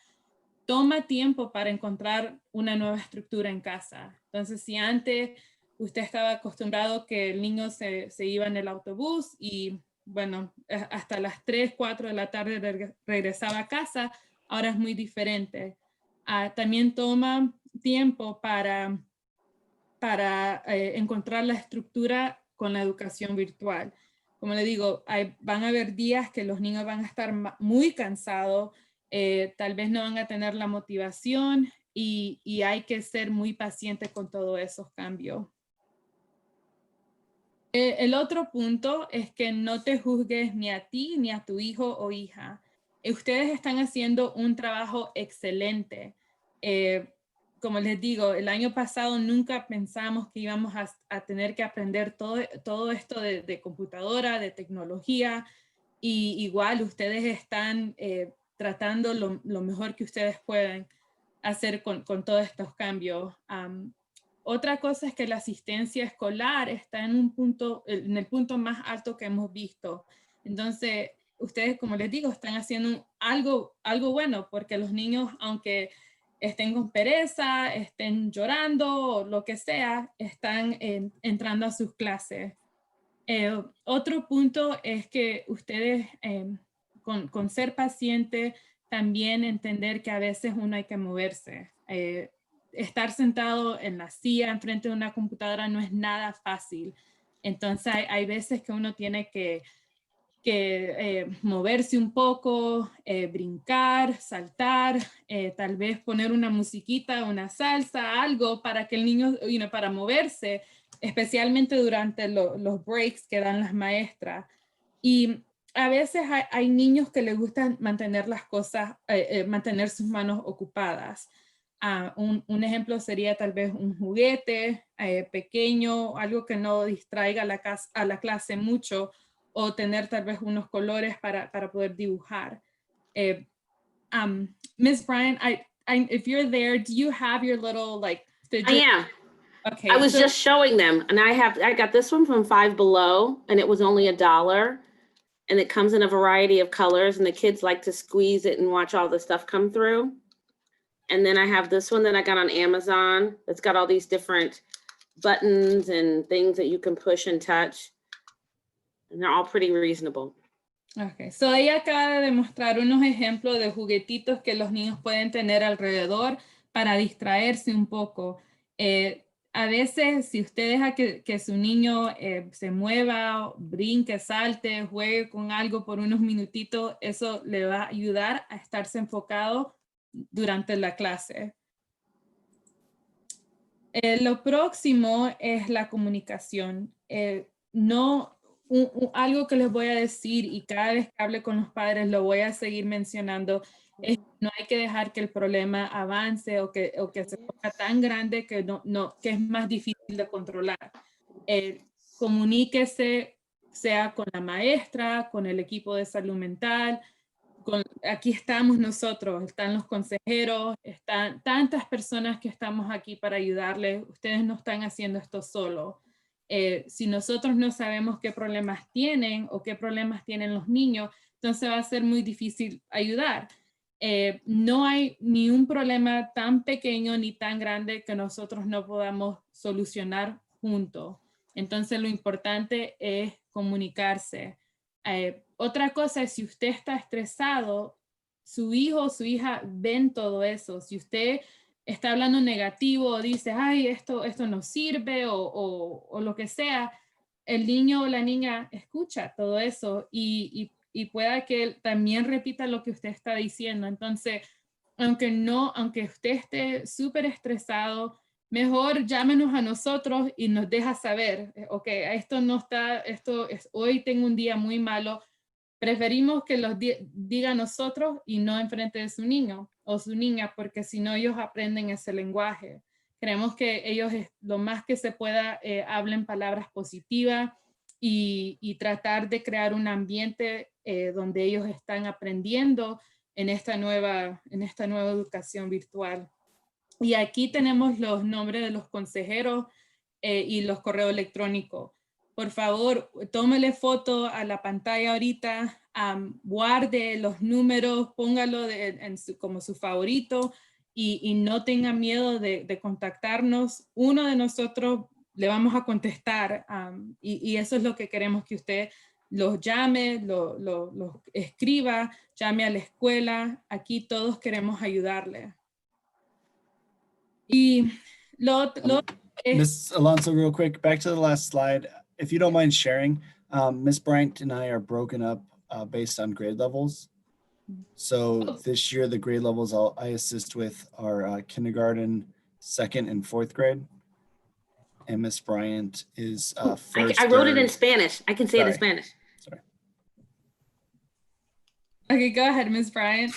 toma tiempo para encontrar una nueva estructura en casa. Entonces, si antes usted estaba acostumbrado que el niño se iba en el autobús y, bueno, hasta las 3, 4 de la tarde regresaba a casa, ahora es muy diferente. También toma tiempo para encontrar la estructura con la educación virtual. Como le digo, van a haber días que los niños van a estar muy cansados, tal vez no van a tener la motivación y hay que ser muy paciente con todos esos cambios. El otro punto es que no te juzgues ni a ti ni a tu hijo o hija. Ustedes están haciendo un trabajo excelente. Como les digo, el año pasado nunca pensamos que íbamos a tener que aprender todo esto de computadora, de tecnología, y igual ustedes están tratando lo mejor que ustedes pueden hacer con todos estos cambios. Otra cosa es que la asistencia escolar está en el punto más alto que hemos visto. Entonces, ustedes, como les digo, están haciendo algo bueno, porque los niños, aunque estén con pereza, estén llorando o lo que sea, están entrando a sus clases. Otro punto es que ustedes, con ser paciente, también entender que a veces uno hay que moverse. Estar sentado en la silla enfrente de una computadora no es nada fácil. Entonces hay veces que uno tiene que moverse un poco, brincar, saltar, tal vez poner una musiquita, una salsa, algo para que el niño, para moverse, especialmente durante los breaks que dan las maestras. Y a veces hay niños que les gustan mantener las cosas, mantener sus manos ocupadas. Un ejemplo sería tal vez un juguete pequeño, algo que no distraiga a la clase mucho, o tener tal vez unos colores para poder dibujar. Ms. Bryant, if you're there, do you have your little I am. Okay. I was just showing them, and I got this one from Five Below, and it was only $1. And it comes in a variety of colors, and the kids like to squeeze it and watch all the stuff come through. And then I have this one that I got on Amazon. It's got all these different buttons and things that you can push and touch. And they're all pretty reasonable. Okay, so ella acaba de mostrar unos ejemplos de juguetitos que los niños pueden tener alrededor para distraerse un poco. A veces, si usted deja que su niño se mueva, brinque, salte, juegue con algo por unos minutitos, eso le va a ayudar a estarse enfocado durante la clase. Lo próximo es la comunicación. Algo que les voy a decir, y cada vez que hable con los padres lo voy a seguir mencionando, es que no hay que dejar que el problema avance o que se ponga tan grande que que es más difícil de controlar. Comuníquese, sea con la maestra, con el equipo de salud mental. Aquí estamos nosotros, están los consejeros, están tantas personas que estamos aquí para ayudarles. Ustedes no están haciendo esto solo. Si nosotros no sabemos qué problemas tienen o qué problemas tienen los niños, entonces va a ser muy difícil ayudar. No hay ni un problema tan pequeño ni tan grande que nosotros no podamos solucionar juntos. Entonces lo importante es comunicarse. Otra cosa es, si usted está estresado, su hijo o su hija ven todo eso. Si usted está hablando negativo o dice, ay, esto no sirve o lo que sea, el niño o la niña escucha todo eso y pueda que él también repita lo que usted está diciendo. Entonces, aunque usted esté súper estresado, mejor llámenos a nosotros y nos deja saber, ok, hoy tengo un día muy malo. Preferimos que los diga a nosotros y no enfrente de su niño o su niña, porque si no ellos aprenden ese lenguaje. Queremos que ellos, lo más que se pueda, hablen palabras positivas y tratar de crear un ambiente donde ellos están aprendiendo en esta nueva educación virtual. Y aquí tenemos los nombres de los consejeros y los correos electrónicos. Por favor, tómele foto a la pantalla ahorita. guarde los números, póngalo como su favorito y no tenga miedo de contactarnos. Uno de nosotros le vamos a contestar y eso es lo que queremos que usted los llame, los escriba, llame a la escuela. Aquí todos queremos ayudarle. Y lo es, Ms. Alonso, real quick, back to the last slide. If you don't mind sharing, Ms. Bryant and I are broken up based on grade levels. So this year, the grade levels I assist with are kindergarten, 2nd and 4th grade. And Ms. Bryant is first. I wrote it in third. Spanish. I can say it in Sorry. Spanish. Sorry. okay, go ahead, Ms. Bryant.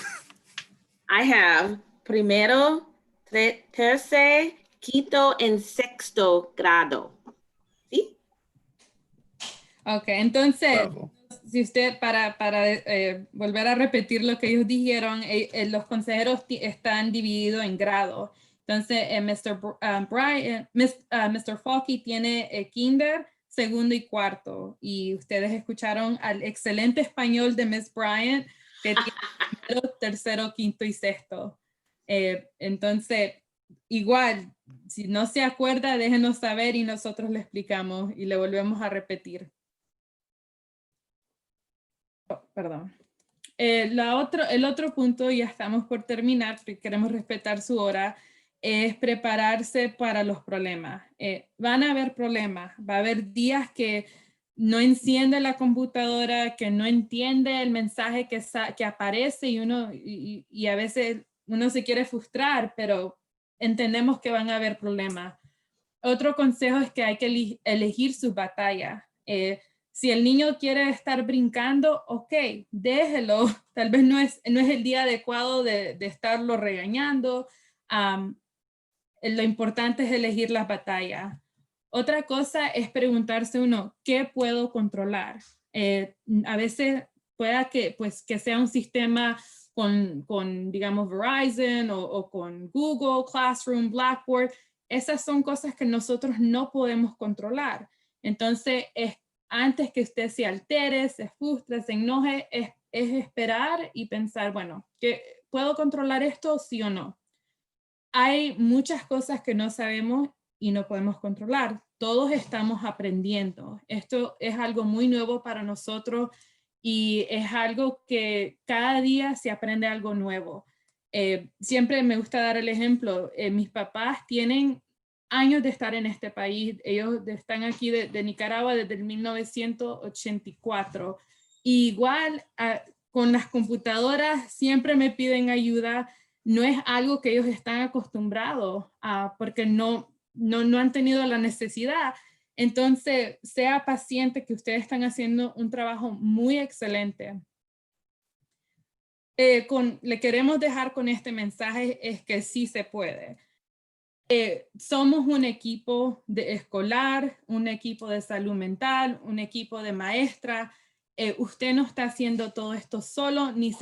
I have primero, tercer, quinto, and sexto grado. ¿Sí? Ok, entonces, Bravo. si usted, para volver a repetir lo que ellos dijeron, los consejeros están divididos en grados. Entonces, Mr. Falky tiene kinder, segundo y cuarto. Y ustedes escucharon al excelente español de Ms. Bryant, que tiene primero, tercero, quinto y sexto. Entonces, igual, si no se acuerda, déjenos saber y nosotros le explicamos y le volvemos a repetir. Oh, perdón. El otro punto, ya estamos por terminar, queremos respetar su hora, es prepararse para los problemas. Van a haber problemas, va a haber días que no enciende la computadora, que no entiende el mensaje que aparece y a veces uno se quiere frustrar, pero entendemos que van a haber problemas. Otro consejo es que hay que elegir sus batallas. Si el niño quiere estar brincando, ok, déjelo. Tal vez no es el día adecuado de estarlo regañando. Lo importante es elegir las batallas. Otra cosa es preguntarse uno, ¿qué puedo controlar? A veces pueda que sea un sistema con digamos, Verizon o con Google, Classroom, Blackboard. Esas son cosas que nosotros no podemos controlar. Entonces, antes que usted se altere, se frustre, se enoje, es esperar y pensar, bueno, ¿puedo controlar esto, sí o no? Hay muchas cosas que no sabemos y no podemos controlar. Todos estamos aprendiendo. Esto es algo muy nuevo para nosotros y es algo que cada día se aprende algo nuevo. Siempre me gusta dar el ejemplo. Mis papás tienen años de estar en este país. Ellos están aquí de Nicaragua desde el 1984. Y igual con las computadoras siempre me piden ayuda. No es algo que ellos están acostumbrados a porque no han tenido la necesidad. Entonces, sea paciente, que ustedes están haciendo un trabajo muy excelente. Le queremos dejar con este mensaje es que sí se puede. Somos un equipo escolar, un equipo de salud mental, un equipo de maestra. Usted no está haciendo todo esto solo, ni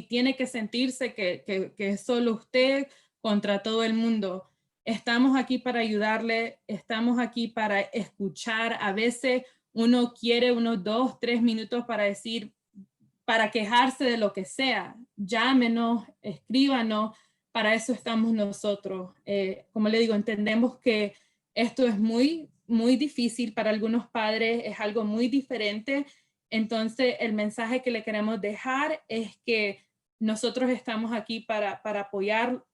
tiene que sentirse que es solo usted contra todo el mundo. Estamos aquí para ayudarle, estamos aquí para escuchar. A veces uno quiere unos 2, 3 minutos para quejarse de lo que sea. Llámenos, escríbanos, para eso estamos nosotros. Como le digo, entendemos que esto es muy, muy difícil para algunos padres, es algo muy diferente. Entonces, el mensaje que le queremos dejar es que nosotros estamos aquí para apoyarlos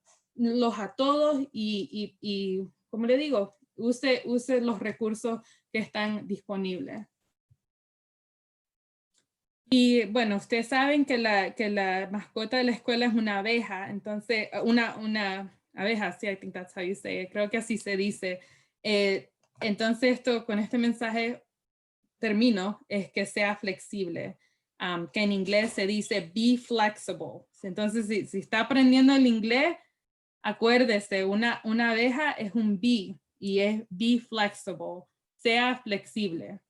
a todos y como le digo, use los recursos que están disponibles. Y bueno, ustedes saben que la mascota de la escuela es una abeja, entonces, una abeja, sí, I think that's how you say it, creo que así se dice. Entonces, con este mensaje termino, es que sea flexible, que en inglés se dice be flexible. Entonces, si está aprendiendo el inglés, acuérdese, una abeja es un bee y es be flexible, sea flexible.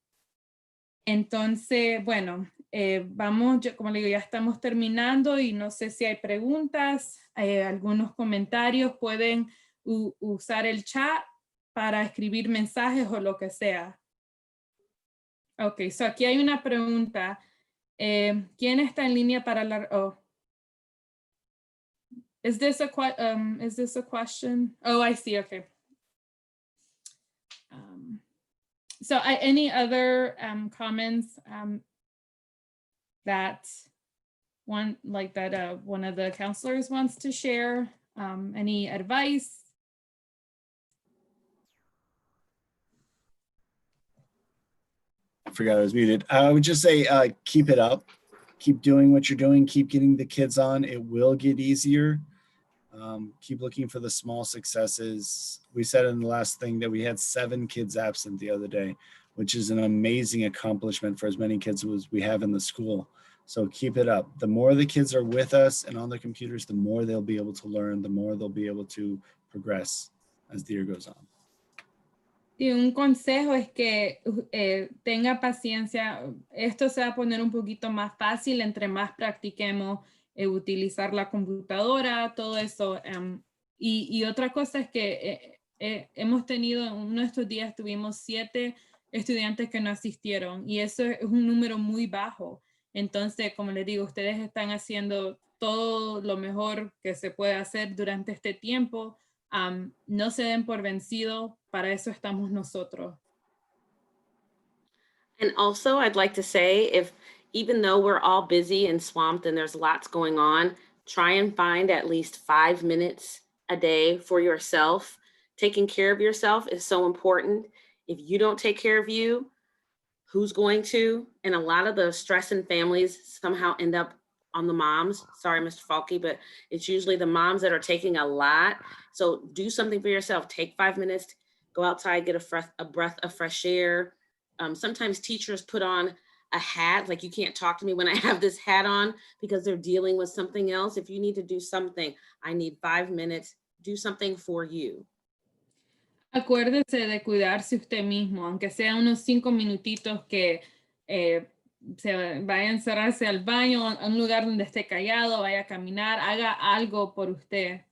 Entonces, bueno, como le digo, ya estamos terminando y no sé si hay preguntas, algunos comentarios, pueden usar el chat para escribir mensajes o lo que sea. Ok, so aquí hay una pregunta. ¿Quién está en línea para la... Oh. Is this a question? Oh, I see, okay. So any other comments that one of the counselors wants to share? Any advice? I forgot I was muted. I would just say, keep it up. Keep doing what you're doing. Keep getting the kids on. It will get easier. Keep looking for the small successes. We said in the last thing that we had 7 kids absent the other day, which is an amazing accomplishment for as many kids as we have in the school. So keep it up. The more the kids are with us and on the computers, the more they'll be able to learn, the more they'll be able to progress as the year goes on. Y un consejo es que tenga paciencia. Esto se va a poner un poquito más fácil entre más practiquemos utilizar la computadora, todo eso. Y otra cosa es que hemos tenido, uno de estos días tuvimos 7 estudiantes que no asistieron y eso es un número muy bajo. Entonces, como les digo, ustedes están haciendo todo lo mejor que se puede hacer durante este tiempo. No se den por vencido, para eso estamos nosotros. And also, I'd like to say, even though we're all busy and swamped and there's lots going on, try and find at least 5 minutes a day for yourself. Taking care of yourself is so important. If you don't take care of you, who's going to? And a lot of the stress in families somehow end up on the moms. Sorry, Mr. Falke, but it's usually the moms that are taking a lot. So do something for yourself. Take 5 minutes, go outside, get a breath of fresh air. Sometimes teachers put on a hat, like you can't talk to me when I have this hat on because they're dealing with something else. If you need to do something, I need 5 minutes, do something for you. Acuérdese de cuidarse usted mismo, aunque sea unos 5 minutitos que se vaya a encerrarse al baño, a un lugar donde esté callado, vaya a caminar, haga algo por usted,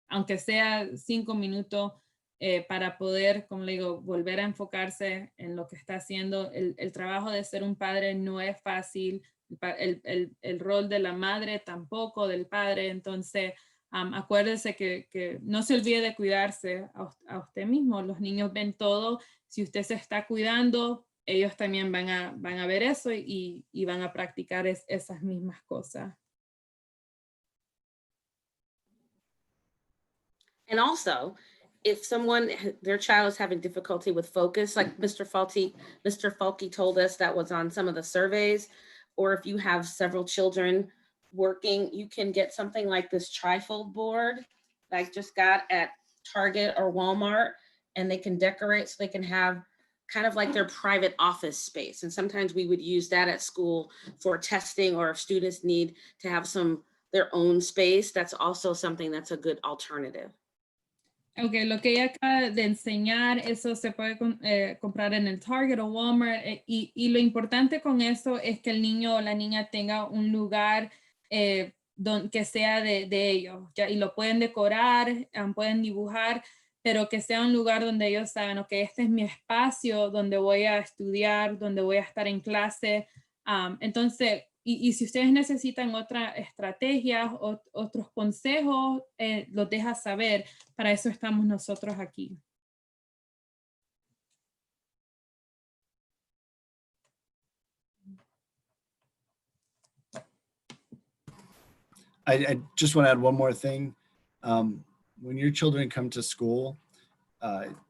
aunque sea 5 minutos para poder, como le digo, volver a enfocarse en lo que está haciendo. El trabajo de ser un padre no es fácil, el rol de la madre tampoco, del padre, entonces acuérdese que no se olvide de cuidarse a usted mismo. Los niños ven todo, si usted se está cuidando, ellos también van a ver eso y van a practicar esas mismas cosas. And also, if their child is having difficulty with focus, like Mr. Falke told us that was on some of the surveys, or if you have several children working, you can get something like this trifold board that I just got at Target or Walmart, and they can decorate so they can have kind of like their private office space. And sometimes we would use that at school for testing, or if students need to have their own space, that's also something that's a good alternative. Okay, lo que ella acaba de enseñar, eso se puede comprar en el Target o Walmart, y lo importante con eso es que el niño o la niña tenga un lugar que sea de ellos, ¿ya? Y lo pueden decorar, pueden dibujar, pero que sea un lugar donde ellos saben, ok, este es mi espacio donde voy a estudiar, donde voy a estar en clase. Entonces, y si ustedes necesitan otra estrategia, otros consejos, los deja saber. Para eso estamos nosotros aquí. I just want to add one more thing. When your children come to school,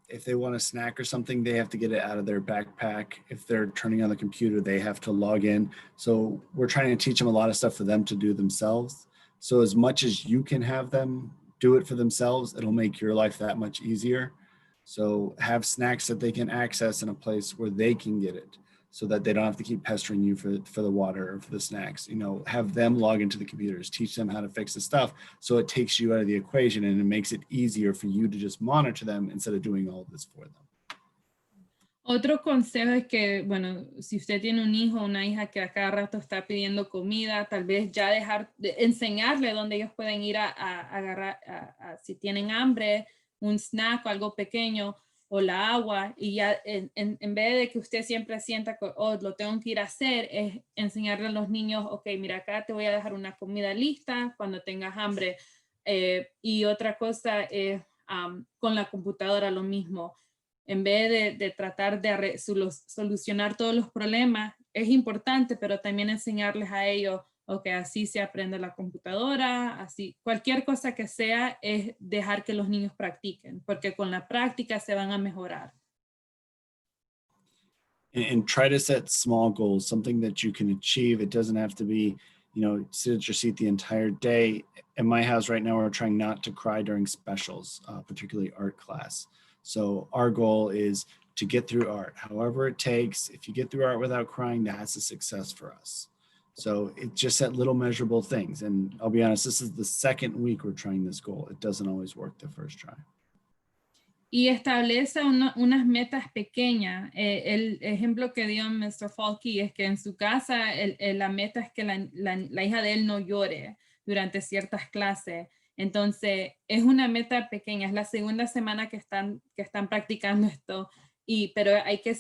if they want a snack or something, they have to get it out of their backpack. If they're turning on the computer, they have to log in. So we're trying to teach them a lot of stuff for them to do themselves. So as much as you can have them do it for themselves, it'll make your life that much easier. So have snacks that they can access in a place where they can get it, so that they don't have to keep pestering you for the water or for the snacks. Have them log into the computers, teach them how to fix the stuff, so it takes you out of the equation and it makes it easier for you to just monitor them instead of doing all of this for them. Otro consejo es que, bueno, si usted tiene un hijo o una hija que a cada rato está pidiendo comida, tal vez ya enseñarle dónde ellos pueden ir a agarrar, si tienen hambre, un snack o algo pequeño, o la agua, y ya en vez de que usted siempre sienta que lo tengo que ir a hacer, es enseñarle a los niños, ok, mira, acá te voy a dejar una comida lista cuando tengas hambre. Y otra cosa es con la computadora lo mismo. En vez de tratar de solucionar todos los problemas, es importante, pero también enseñarles a ellos, ok, así se aprende la computadora, así, cualquier cosa que sea, es dejar que los niños practiquen, porque con la práctica se van a mejorar. And try to set small goals, something that you can achieve. It doesn't have to be, sit at your seat the entire day. In my house right now, we're trying not to cry during specials, particularly art class. So our goal is to get through art, however it takes. If you get through art without crying, that's a success for us. So it just set little measurable things. And I'll be honest, this is the second week we're trying this goal. It doesn't always work the first try. Y establece unas metas pequeñas. El ejemplo que dio Mr. Falky es que en su casa la meta es que la hija de él no llore durante ciertas clases. Entonces, es una meta pequeña. Es la segunda semana que están practicando esto. Pero hay que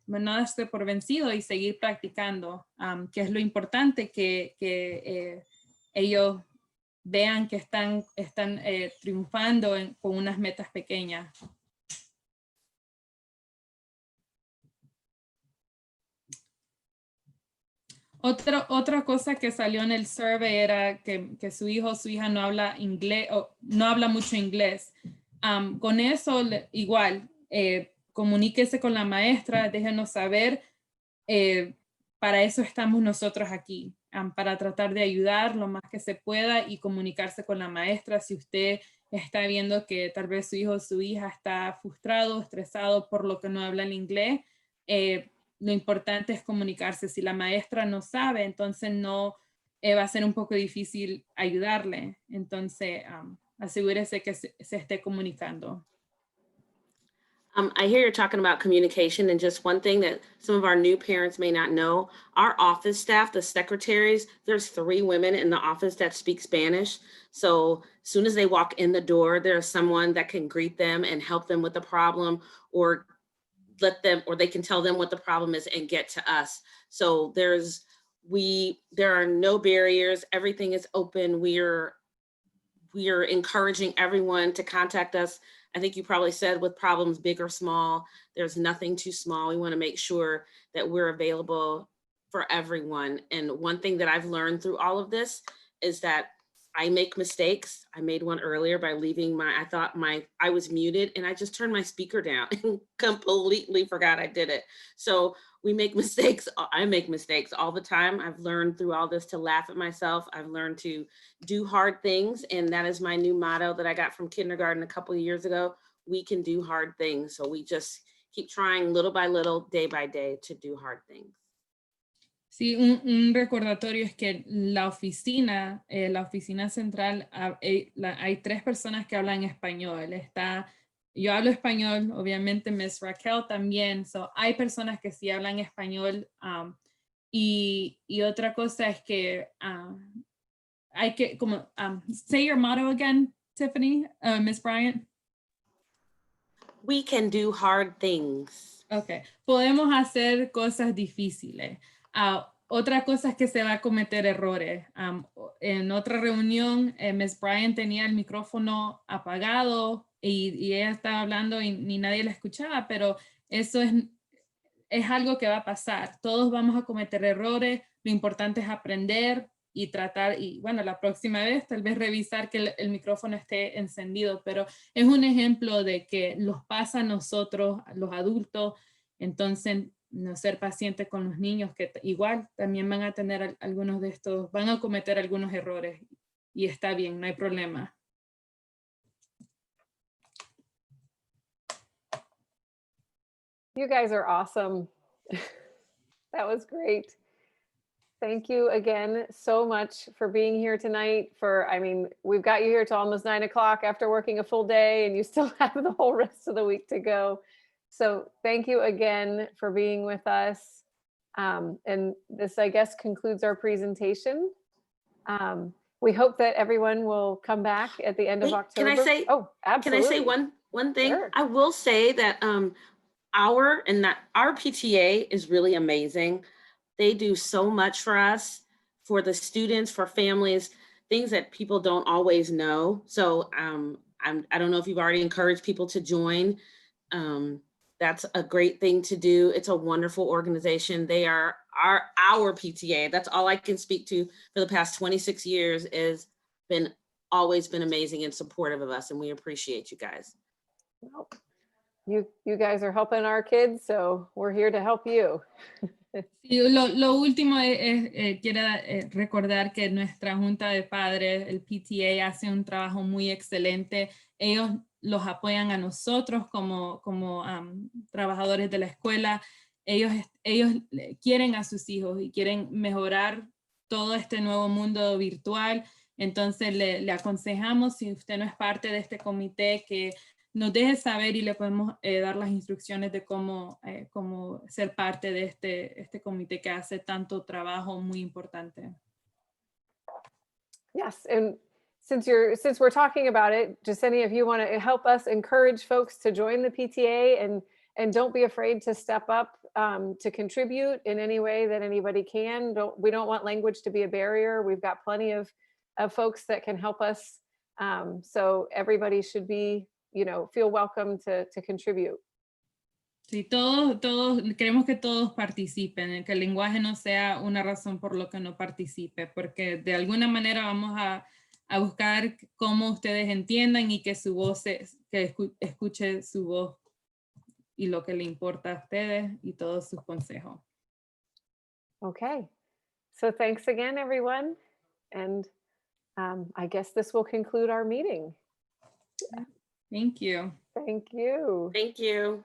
no darse por vencido y seguir practicando, que es lo importante, que ellos vean que están triunfando con unas metas pequeñas. Otra cosa que salió en el survey era que su hijo o su hija no habla inglés, o no habla mucho inglés. Con eso, igual, comuníquese con la maestra, déjenos saber. Para eso estamos nosotros aquí, para tratar de ayudar lo más que se pueda y comunicarse con la maestra. Si usted está viendo que tal vez su hijo o su hija está frustrado, estresado por lo que no habla el inglés, lo importante es comunicarse. Si la maestra no sabe, entonces no va a ser un poco difícil ayudarle. Entonces, asegúrese que se esté comunicando. I hear you're talking about communication, and just one thing that some of our new parents may not know, our office staff, the secretaries, there's 3 women in the office that speak Spanish. So as soon as they walk in the door, there's someone that can greet them and help them with the problem, or they can tell them what the problem is and get to us. So there are no barriers. Everything is open. We are encouraging everyone to contact us. I think you probably said with problems, big or small, there's nothing too small. We want to make sure that we're available for everyone. And one thing that I've learned through all of this is that I make mistakes. I made one earlier by leaving I was muted and I just turned my speaker down and completely forgot I did it. So we make mistakes. I make mistakes all the time. I've learned through all this to laugh at myself. I've learned to do hard things. And that is my new motto that I got from kindergarten a couple of years ago. We can do hard things. So we just keep trying little by little, day by day to do hard things. Sí, un recordatorio es que la oficina central, hay 3 personas que hablan español. Yo hablo español, obviamente Miss Raquel también. So hay personas que sí hablan español. Y otra cosa es que hay que, say your motto again, Tiffany, Miss Bryant. We can do hard things. Okay, podemos hacer cosas difíciles. Otra cosa es que se va a cometer errores. En otra reunión, Miss Bryant tenía el micrófono apagado y ella estaba hablando y ni nadie la escuchaba, pero eso es algo que va a pasar. Todos vamos a cometer errores. Lo importante es aprender y tratar, y bueno, la próxima vez tal vez revisar que el micrófono esté encendido, pero es un ejemplo de que los pasa a nosotros, los adultos. Entonces, no ser paciente con los niños que igual también van a tener algunos de estos, van a cometer algunos errores y está bien, no hay problema. You guys are awesome. That was great. Thank you again so much for being here tonight. We've got you here till almost 9 o'clock after working a full day, and you still have the whole rest of the week to go. So thank you again for being with us. And this, I guess, concludes our presentation. We hope that everyone will come back at the end of Wait, October. can I say- Oh, absolutely. Can I say One thing Sure. I will say that our PTA is really amazing. They do so much for us, for the students, for families, things that people don't always know. So I don't know if you've already encouraged people to join. That's a great thing to do. It's a wonderful organization. They are our PTA. That's all I can speak to for the past 26 years is always been amazing and supportive of us, and we appreciate you guys. Well, you guys are helping our kids, so we're here to help you. Sí, lo último quiero recordar que nuestra Junta de Padres, el PTA, hace un trabajo muy excelente. Ellos los apoyan a nosotros como trabajadores de la escuela. Ellos quieren a sus hijos y quieren mejorar todo este nuevo mundo virtual. Entonces le aconsejamos, si usted no es parte de este comité, que nos deje saber y le podemos dar las instrucciones de cómo ser parte de este comité que hace tanto trabajo muy importante. Yes, and since we're talking about it, just any of you want to help us encourage folks to join the PTA, and don't be afraid to step up to contribute in any way that anybody can. We don't want language to be a barrier. We've got plenty of folks that can help us. So everybody should be, feel welcome to contribute. Sí, todos, queremos que todos participen, que el lenguaje no sea una razón por lo que no participe, porque de alguna manera vamos a buscar cómo ustedes entiendan y que su voz, que escuche su voz y lo que le importa a ustedes y todos sus consejos. Okay, so thanks again, everyone. And I guess this will conclude our meeting. Thank you. Thank you. Thank you.